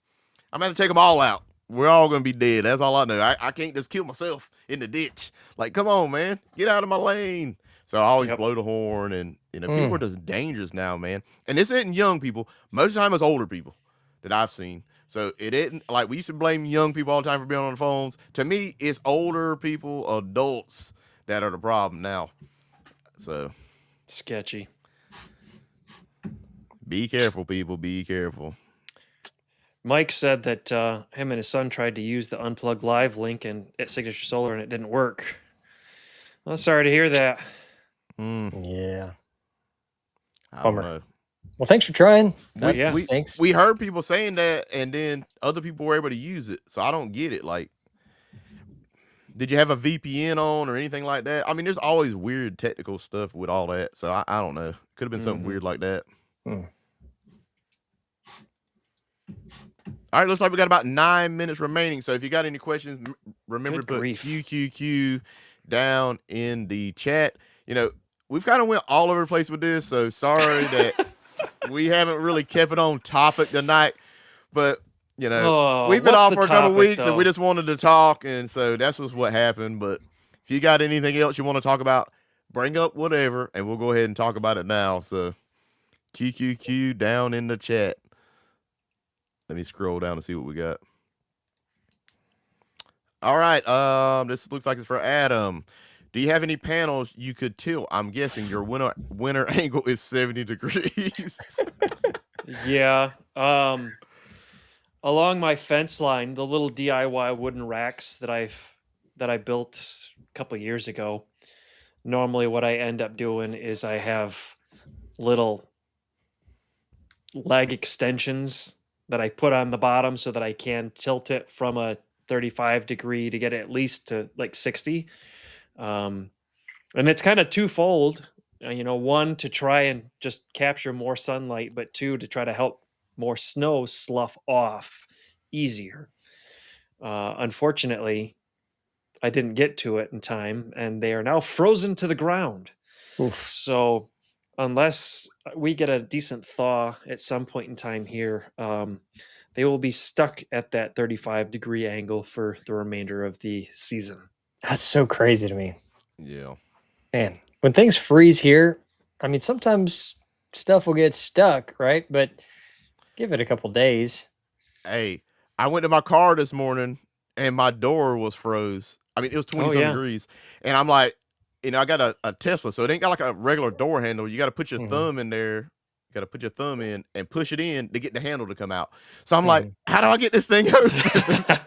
I'm gonna have to take them all out. We're all gonna be dead. That's all I know. I can't just kill myself in the ditch. Like, come on, man, get out of my lane. So I always blow the horn, and people are just dangerous now, man. And this isn't young people. Most of the time, it's older people that I've seen. So it isn't like we used to blame young people all the time for being on the phones. To me, it's older people, adults that are the problem now. So sketchy. Be careful, people. Be careful. Mike said that him and his son tried to use the Unplugged Live link at Signature Solar, and it didn't work. Well, sorry to hear that. Yeah. I don't know. Well, thanks for trying. Thanks. We heard people saying that, and then other people were able to use it. So I don't get it. Like, did you have a VPN on or anything like that? I mean, there's always weird technical stuff with all that. So I don't know. Could have been something weird like that. All right, looks like we got about 9 minutes remaining. So if you got any questions, remember to put QQQ down in the chat. We've kind of went all over the place with this, so sorry that we haven't really kept it on topic tonight. But we've been off for a couple weeks, and we just wanted to talk, and so that's just what happened. But if you got anything else you want to talk about, bring up whatever, and we'll go ahead and talk about it now. So QQQ down in the chat. Let me scroll down to see what we got. All right. This looks like it's for Adam. Do you have any panels you could tilt? I'm guessing your winter angle is 70 degrees. Yeah. Along my fence line, the little DIY wooden racks that I built a couple of years ago. Normally, what I end up doing is I have little leg extensions that I put on the bottom so that I can tilt it from a 35 degree to get it at least to like 60. And it's kind of twofold, one to try and just capture more sunlight, but two to try to help more snow slough off easier. Unfortunately, I didn't get to it in time, and they are now frozen to the ground. Oof. So unless we get a decent thaw at some point in time here, they will be stuck at that 35 degree angle for the remainder of the season. That's so crazy to me. Yeah. Man, when things freeze here, I mean, sometimes stuff will get stuck, right? But give it a couple days. Hey, I went to my car this morning and my door was froze. I mean, it was 20 degrees. And I'm like, I got a Tesla, so it ain't got like a regular door handle. You got to put your thumb in there. You got to put your thumb in and push it in to get the handle to come out. So I'm like, how do I get this thing open?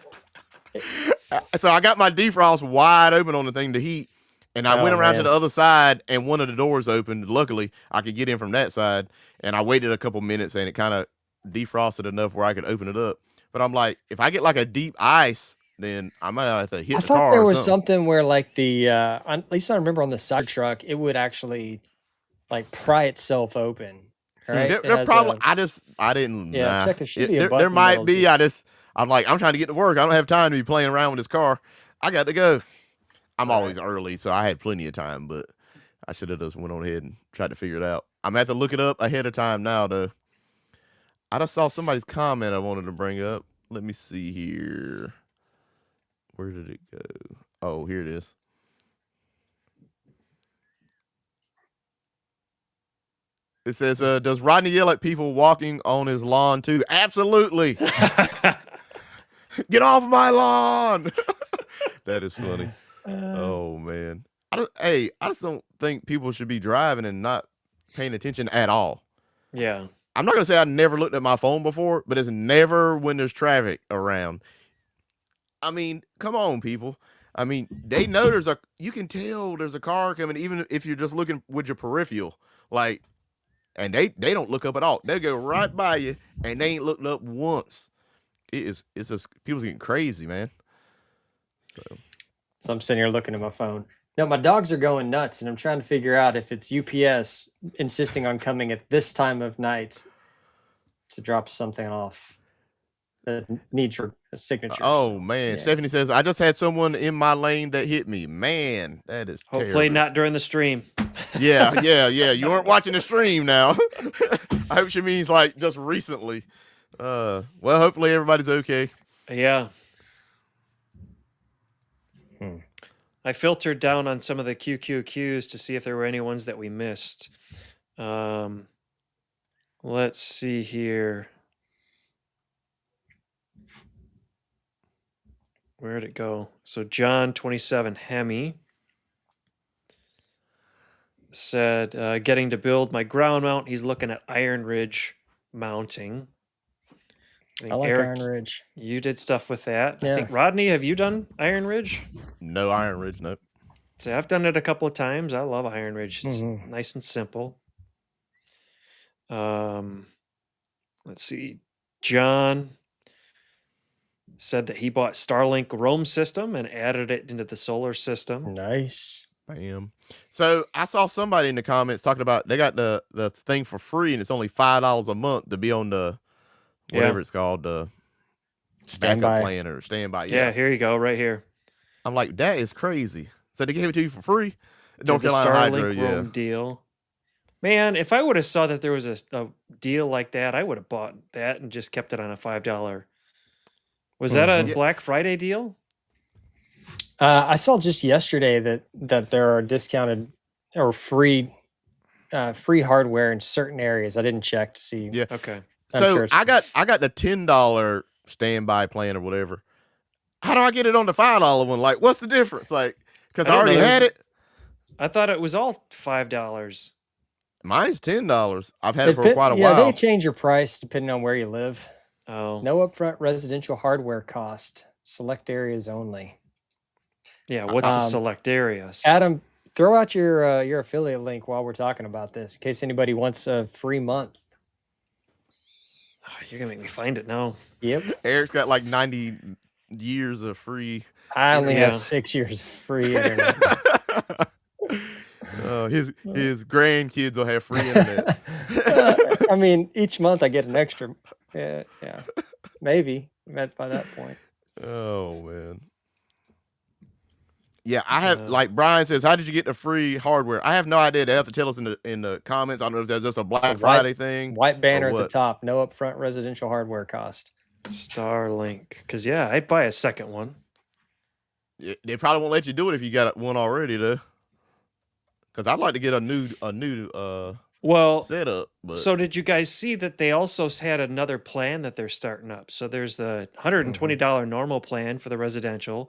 So I got my defrost wide open on the thing to heat. And I went around to the other side, and one of the doors opened. Luckily, I could get in from that side. And I waited a couple minutes, and it kind of defrosted enough where I could open it up. But I'm like, if I get like a deep ice, then I might have to hit the car. I thought there was something where like at least I remember on the side truck, it would actually like pry itself open. Right? There probably, I didn't. Yeah, check the shitty button. There might be. I'm like, I'm trying to get to work. I don't have time to be playing around with this car. I got to go. I'm always early, so I had plenty of time, but I should have just went on ahead and tried to figure it out. I'm going to have to look it up ahead of time now, though. I just saw somebody's comment I wanted to bring up. Let me see here. Where did it go? Oh, here it is. It says, does Rodney yell at people walking on his lawn, too? Absolutely. Get off my lawn. That is funny. Uh, Oh man. I just don't think people should be driving and not paying attention at all. Yeah. I'm not gonna say I never looked at my phone before, but it's never when there's traffic around. I mean, come on, people. I mean, they know you can tell there's a car coming, even if you're just looking with your peripheral. Like, and they don't look up at all. They go right by you and they ain't looked up once. It's just people's getting crazy, man. So I'm sitting here looking at my phone. No, my dogs are going nuts, and I'm trying to figure out if it's UPS insisting on coming at this time of night to drop something off that needs your signature. Oh So, man, yeah. Stephanie says I just had someone in my lane that hit me. Man, that is Hopefully terrible. not during the stream. Yeah. You weren't watching the stream now. I hope she means like just recently. Well, hopefully everybody's okay. Yeah. Hmm. I filtered down on some of the QQQs to see if there were any ones that we missed. Let's see here. Where'd it go? So John 27 Hemi said, getting to build my ground mount. He's looking at Iron Ridge mounting. I like Eric, Iron Ridge. you did stuff with that. I Yeah. think Rodney, have you done Iron Ridge? No Iron Ridge, no. So I've done it a couple of times. I love Iron Ridge. It's Mhm. nice and simple. Let's see. John said that he bought Starlink Roam system and added it into the solar system. Nice. Bam. So I saw somebody in the comments talking about they got the thing for free and it's only $5 a month to be on the whatever it's called, the backup Standby. plan or standby. Yeah, here you go, right here. I'm like, that is crazy. So they gave it to you for free? Did North the Carolina Hydro, Starlink Roam deal. Man, if I would have saw that there was a deal like that, I would have bought that and just kept it on a $5. Was that a Mhm. Black Friday deal? I saw just yesterday that there are discounted or free hardware in certain areas. I didn't check to see. Yeah. Okay. I'm So sure it's- I got the $10 standby plan or whatever. How do I get it on the $5 one? Like, what's the difference? Like, because I I don't already know. had it. I thought it was all $5. Mine's $10. I've had it for Dep- quite a yeah, while. they change your price depending on where you live. Oh, No upfront residential hardware cost. Select areas only. yeah. What's the Um, select areas? Adam, throw out your affiliate link while we're talking about this, in case anybody wants a free month. Oh, you're gonna make me find it now. Yep. Eric's got like 90 years of free. I only have Yeah. 6 years of free internet. His grandkids will have free internet. I mean, each month I get an extra. Yeah, maybe by that point. Oh man. Yeah, I have Uh, like Brian says, how did you get the free hardware? I have no idea. They have to tell us in the comments. I don't know if that's just a Black white- Friday thing. White banner at the what? top. No upfront residential hardware cost. Starlink, because yeah, I'd buy a second one. They probably won't let you do it if you got one already though. Because I'd like to get a new Well, setup. But so did you guys see that they also had another plan that they're starting up? So there's the $120 normal plan for the residential,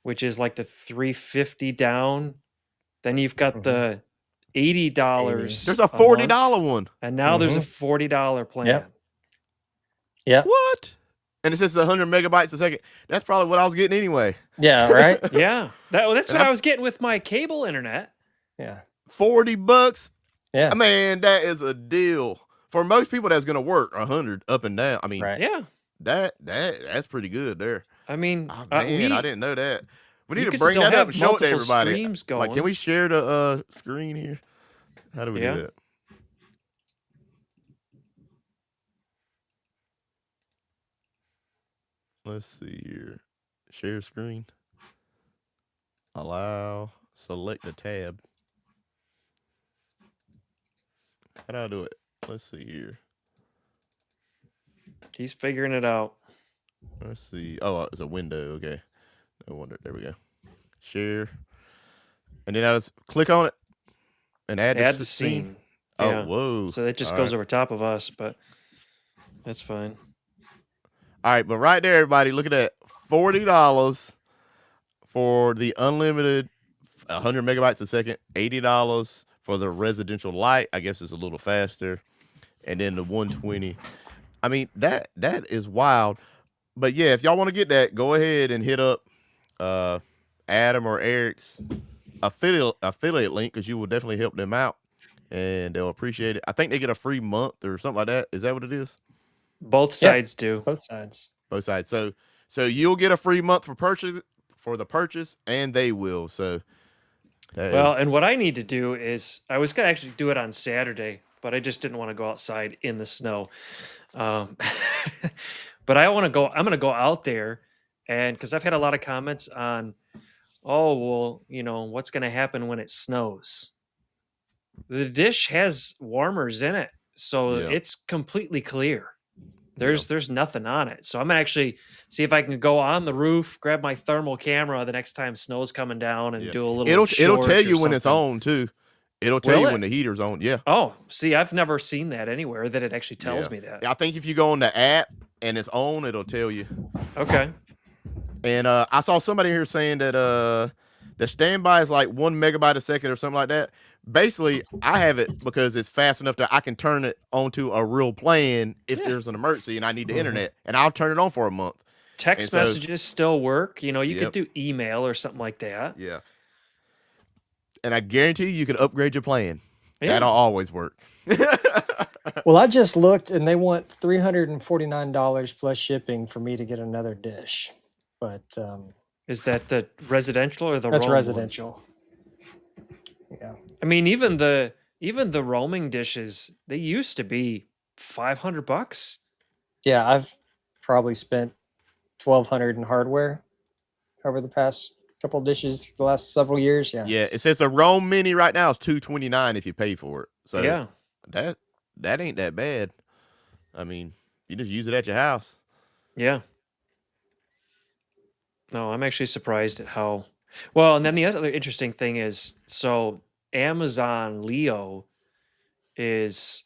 which is like the $350 down. Then you've got the $80. there's a month, $40 one. and now there's a $40 plan. Yep. Yeah. What? And it says 100 megabytes a second. That's probably what I was getting anyway. Yeah. Right. Yeah, that's And what I was getting with my cable internet. Yeah. $40. Yeah. Man, that is a deal. For most people, that's gonna work 100 up and down. I mean, Right. Yeah, that's pretty good there. I mean, Oh, man, I didn't know that. We you need to could bring still that up have and show it to multiple everybody. streams Like, can going. we share the screen here? How do we Yeah. do that? Let's see here. Share screen. Allow. Select a tab. How do I do it? Let's see here. He's figuring it out. Let's see. Oh, it's a window. Okay. No wonder. There we go. Share. And then I just click on it and add Add the the scene. scene. Oh, Yeah. whoa. So that just All goes right. over top of us, but that's fine. All right, but right there, everybody, look at that. $40 for the unlimited 100 megabytes a second. $80 for the residential light. I guess it's a little faster. And then the 120. I mean, that is wild. But yeah, if y'all want to get that, go ahead and hit up Adam or Eric's affiliate link, because you will definitely help them out and they'll appreciate it. I think they get a free month or something like that. Is that what it is? Both sides do. Both sides. Both sides. So you'll get a free month for the purchase, and they will. So and what I need to do is, I was gonna actually do it on Saturday, but I just didn't want to go outside in the snow. But I'm gonna go out there, and because I've had a lot of comments on, oh well, what's gonna happen when it snows? The dish has warmers in it, so Yeah. it's completely clear. There's nothing on it. So I'm gonna actually see if I can go on the roof, grab my thermal camera the next time snow's coming down, and do a little. It'll tell you when it's something. on too. It'll tell Will you it? when the heater's on. Yeah. Oh, see, I've never seen that anywhere that it actually tells me that. I think if you go on the app and it's on, it'll tell you. Okay. And I saw somebody here saying that the standby is like 1 megabyte a second or something like that. Basically, I have it because it's fast enough that I can turn it onto a real plan if there's an emergency and I need the internet, and I'll turn it on for a month. Text messages still work. You could do email or something like that. Yeah. And I guarantee you can upgrade your plan. Yeah. That'll always work. Well, I just looked, and they want $349 plus shipping for me to get another dish. But is that the residential or the that's roam residential? One? Yeah. I mean, even the roaming dishes, they used to be $500. Yeah, I've probably spent $1,200 in hardware over the past couple of dishes for the last several years. Yeah. Yeah, it says the Roam Mini right now is $229 if you pay for it. So yeah, that ain't that bad. I mean, you just use it at your house. Yeah. No, I'm actually surprised at how well. And then the other interesting thing is, so Amazon Leo is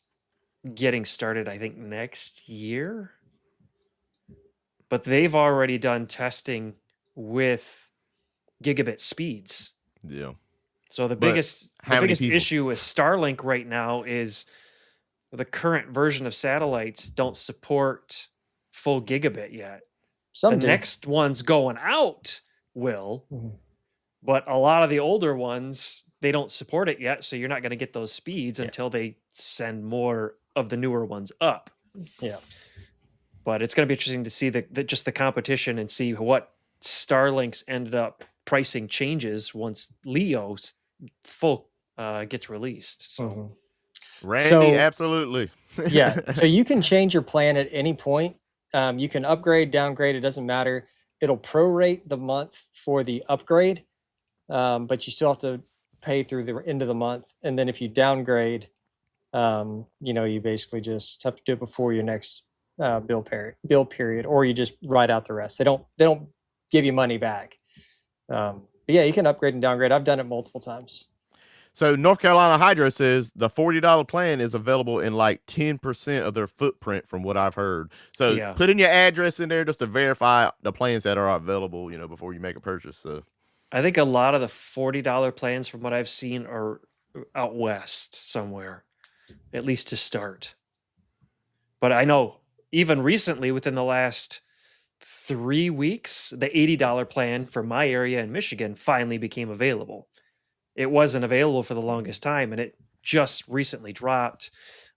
getting started, I think, next year. But they've already done testing with gigabit speeds. Yeah. So the But biggest how many people? issue with Starlink right now is the current version of satellites don't support full gigabit yet. Some The do. next ones going out will, Mhm. but a lot of the older ones, they don't support it yet. So you're not going to get those speeds until they send more of the newer ones up. Yeah. But it's going to be interesting to see just the competition and see what Starlink's ended up pricing changes once Leo's full gets released. So Mhm. Randy, So- absolutely. Yeah. So you can change your plan at any point. You can upgrade, downgrade, it doesn't matter. It'll prorate the month for the upgrade, but you still have to pay through the end of the month. And then if you downgrade, you basically just have to do it before your next bill period, or you just write out the rest. They don't give you money back. But yeah, you can upgrade and downgrade. I've done it multiple times. So North Carolina Hydro says the $40 plan is available in like 10% of their footprint from what I've heard. So Yeah. put in your address in there just to verify the plans that are available, before you make a purchase. So I think a lot of the $40 plans from what I've seen are out west somewhere, at least to start. But I know even recently, within the last 3 weeks, the $80 plan for my area in Michigan finally became available. It wasn't available for the longest time, and it just recently dropped.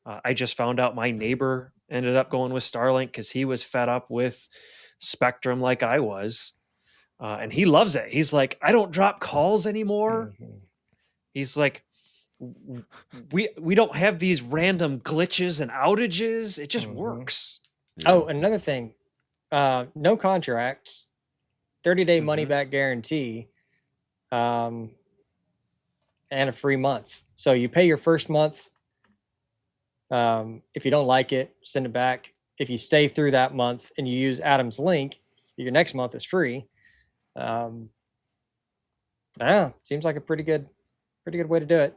I just found out my neighbor ended up going with Starlink because he was fed up with Spectrum like I was. And he loves it. He's like, I don't drop calls anymore. Mhm. He's like, we don't have these random glitches and outages. It just Mhm. works. Oh, another thing, no contracts, 30-day money Mhm. back guarantee, and a free month. So you pay your first month. If you don't like it, send it back. If you stay through that month and you use Adam's link, your next month is free. Seems like a pretty good way to do it.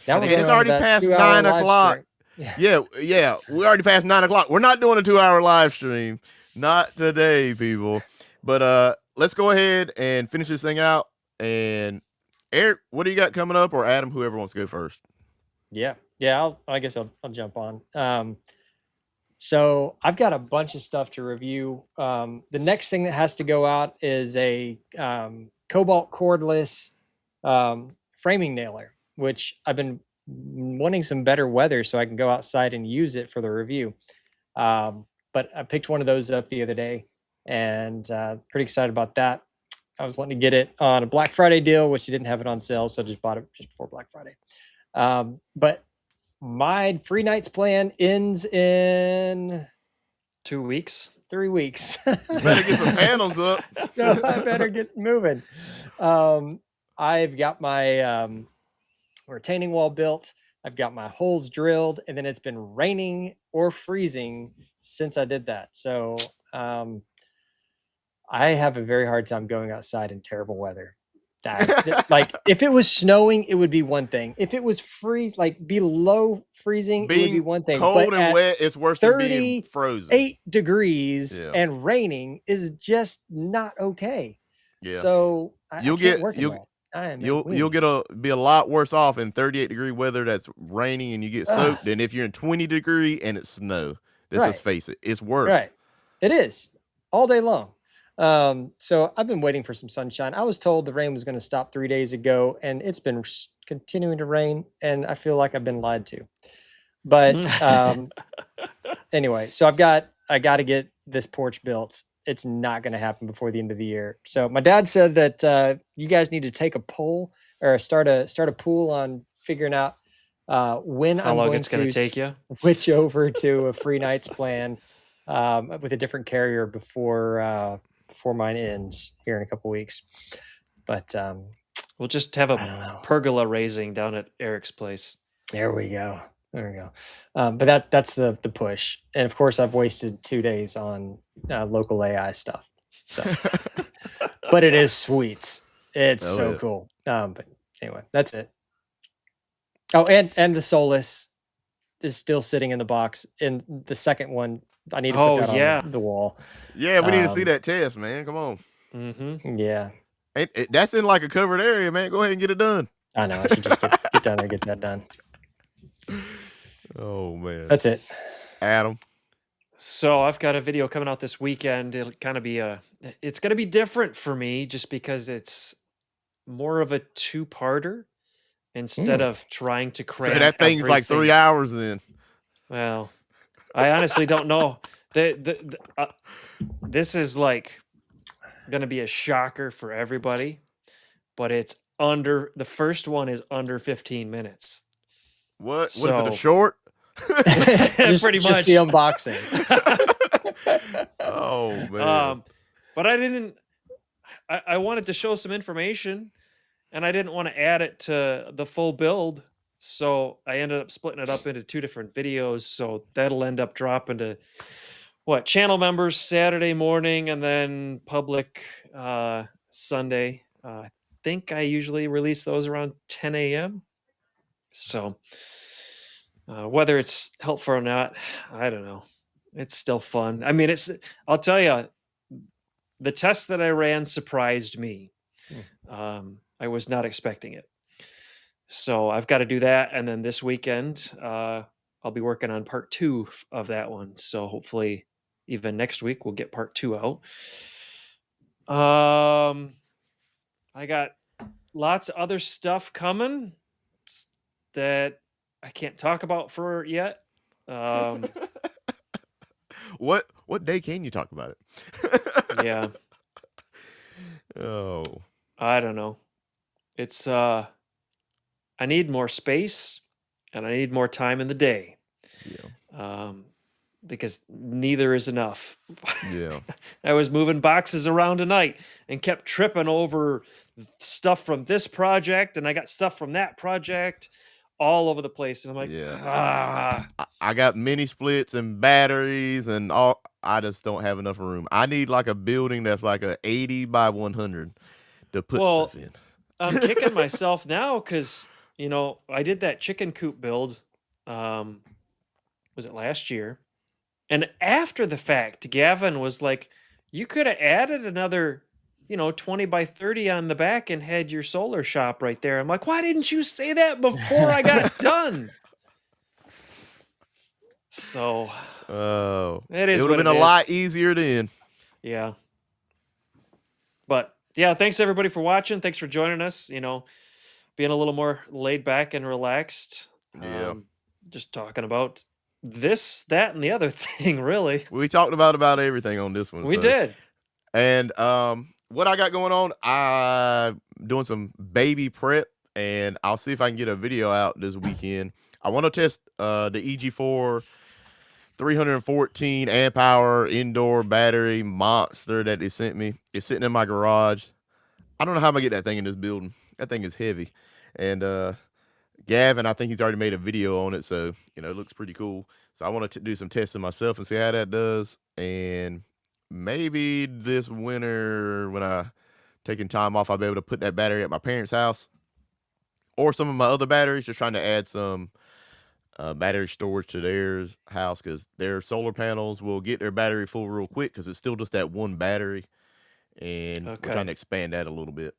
Now And we're it's going already to that past 2-hour 9 live o'clock. stream. Yeah. We already passed 9 o'clock. We're not doing a 2-hour live stream. Not today, people. But let's go ahead and finish this thing out. And Eric, what do you got coming up, or Adam, whoever wants to go first? Yeah. I guess I'll jump on. So I've got a bunch of stuff to review. The next thing that has to go out is a cobalt cordless framing nailer, which I've been wanting some better weather so I can go outside and use it for the review. But I picked one of those up the other day, and pretty excited about that. I was wanting to get it on a Black Friday deal, which they didn't have it on sale, so I just bought it just before Black Friday. But my free nights plan ends in 2 weeks. 3 weeks. Better get some panels up. So I better get moving. I've got my retaining wall built. I've got my holes drilled, and then it's been raining or freezing since I did that. So I have a very hard time going outside in terrible weather. Like if it was snowing, it would be one thing. If it was below freezing, it would be one thing. Cold but and wet, it's worse than being frozen. 8 degrees and raining is just not okay. Yeah. So you'll be a lot worse off in 38-degree weather that's raining and you get soaked than if you're in 20-degree and it's snow. Let's just face it, it's worse. Right. It is all day long. So I've been waiting for some sunshine. I was told the rain was going to stop 3 days ago, and it's been continuing to rain, and I feel like I've been lied to. But anyway, so I got to get this porch built. It's not going to happen before the end of the year. So my dad said that you guys need to take a poll or start a pool on figuring out when how long it's going to take you, switch over to a free nights plan with a different carrier before mine ends here in a couple weeks. But we'll just have a pergola raising down at Eric's place. There we go. But that's the push. And of course I've wasted 2 days on local AI stuff. So but it is sweet. It's so cool. But anyway, that's it. Oh, and the Solus is still sitting in the box. And the second one, I need to put that on the wall. Yeah, we need to see that test, man. Come on. Mm-hmm. Yeah. That's in like a covered area, man. Go ahead and get it done. I know. I should just get down there and get that done. Oh, man. That's it. Adam. So I've got a video coming out this weekend. It'll kind of be it's going to be different for me just because it's more of a two-parter instead of trying to cram. So that thing's like 3 hours then. Well, I honestly don't know. This is like going to be a shocker for everybody, but the first one is under 15 minutes. What is it, a short? Pretty much. Just the unboxing. Oh, man. But I wanted to show some information, and I didn't want to add it to the full build. So I ended up splitting it up into 2 different videos. So that'll end up dropping to channel members Saturday morning and then public Sunday. I think I usually release those around 10 a.m. So whether it's helpful or not, I don't know. It's still fun. I mean, I'll tell you, the test that I ran surprised me. I was not expecting it. So I've got to do that. And then this weekend, I'll be working on part 2 of that one. So hopefully even next week we'll get part 2 out. I got lots of other stuff coming that I can't talk about for yet. What day can you talk about it? Yeah. Oh. I don't know. It's I need more space and I need more time in the day. Yeah. Because neither is enough. Yeah. I was moving boxes around tonight and kept tripping over stuff from this project, and I got stuff from that project all over the place. And I'm like, I got mini splits and batteries and all. I just don't have enough room. I need like a building that's like a 80 by 100 to put stuff in. I'm kicking myself now because, I did that chicken coop build was it last year? And after the fact, Gavin was like, "You could have added another, 20 by 30 on the back and had your solar shop right there." I'm like, "Why didn't you say that before I got done?" So Oh, it it is would have what been it a lot is. easier then. Yeah. But yeah, thanks everybody for watching. Thanks for joining us. Being a little more laid back and relaxed. Yeah. Just talking about this, that, and the other thing, really. We talked about everything on this one. We So. did. And what I got going on, I doing some baby prep, and I'll see if I can get a video out this weekend. I want to test the EG4 314 amp hour indoor battery monster that they sent me. It's sitting in my garage. I don't know how I'm gonna get that thing in this building. That thing is heavy. And Gavin, I think he's already made a video on it, so it looks pretty cool. So I want to do some testing myself and see how that does. And maybe this winter, when I taking time off, I'll be able to put that battery at my parents' house, or some of my other batteries. Just trying to add some battery storage to their house, because their solar panels will get their battery full real quick, because it's still just that one battery, and we're trying to expand that a little bit.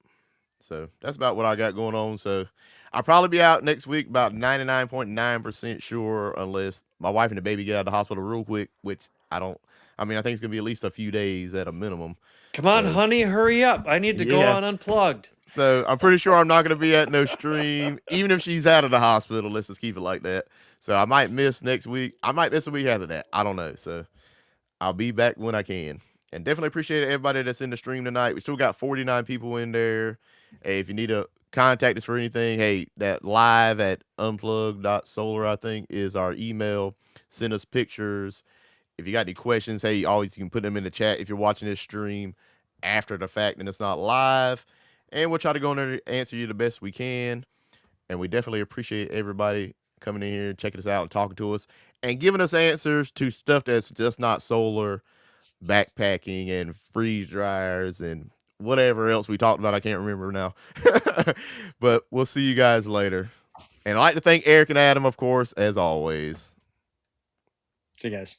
So that's about what I got going on. So I'll probably be out next week, about 99.9% sure, unless my wife and the baby get out of the hospital real quick, which I think it's going to be at least a few days at a minimum. Come on, honey, hurry up. I need to go on Unplugged. So I'm pretty sure I'm not going to be at no stream, even if she's out of the hospital. Let's just keep it like that. So I might miss next week. I might miss a week after that. I don't know. So I'll be back when I can. And definitely appreciate everybody that's in the stream tonight. We still got 49 people in there. Hey, if you need to contact us for anything, hey, that live at unplugged.solar, I think, is our email. Send us pictures. If you got any questions, hey, you can put them in the chat if you're watching this stream after the fact and it's not live. And we'll try to go in there and answer you the best we can. And we definitely appreciate everybody coming in here, checking us out, and talking to us, and giving us answers to stuff that's just not solar, backpacking, and freeze dryers, and whatever else we talked about. I can't remember now. But we'll see you guys later. And I'd like to thank Eric and Adam, of course, as always. See you guys.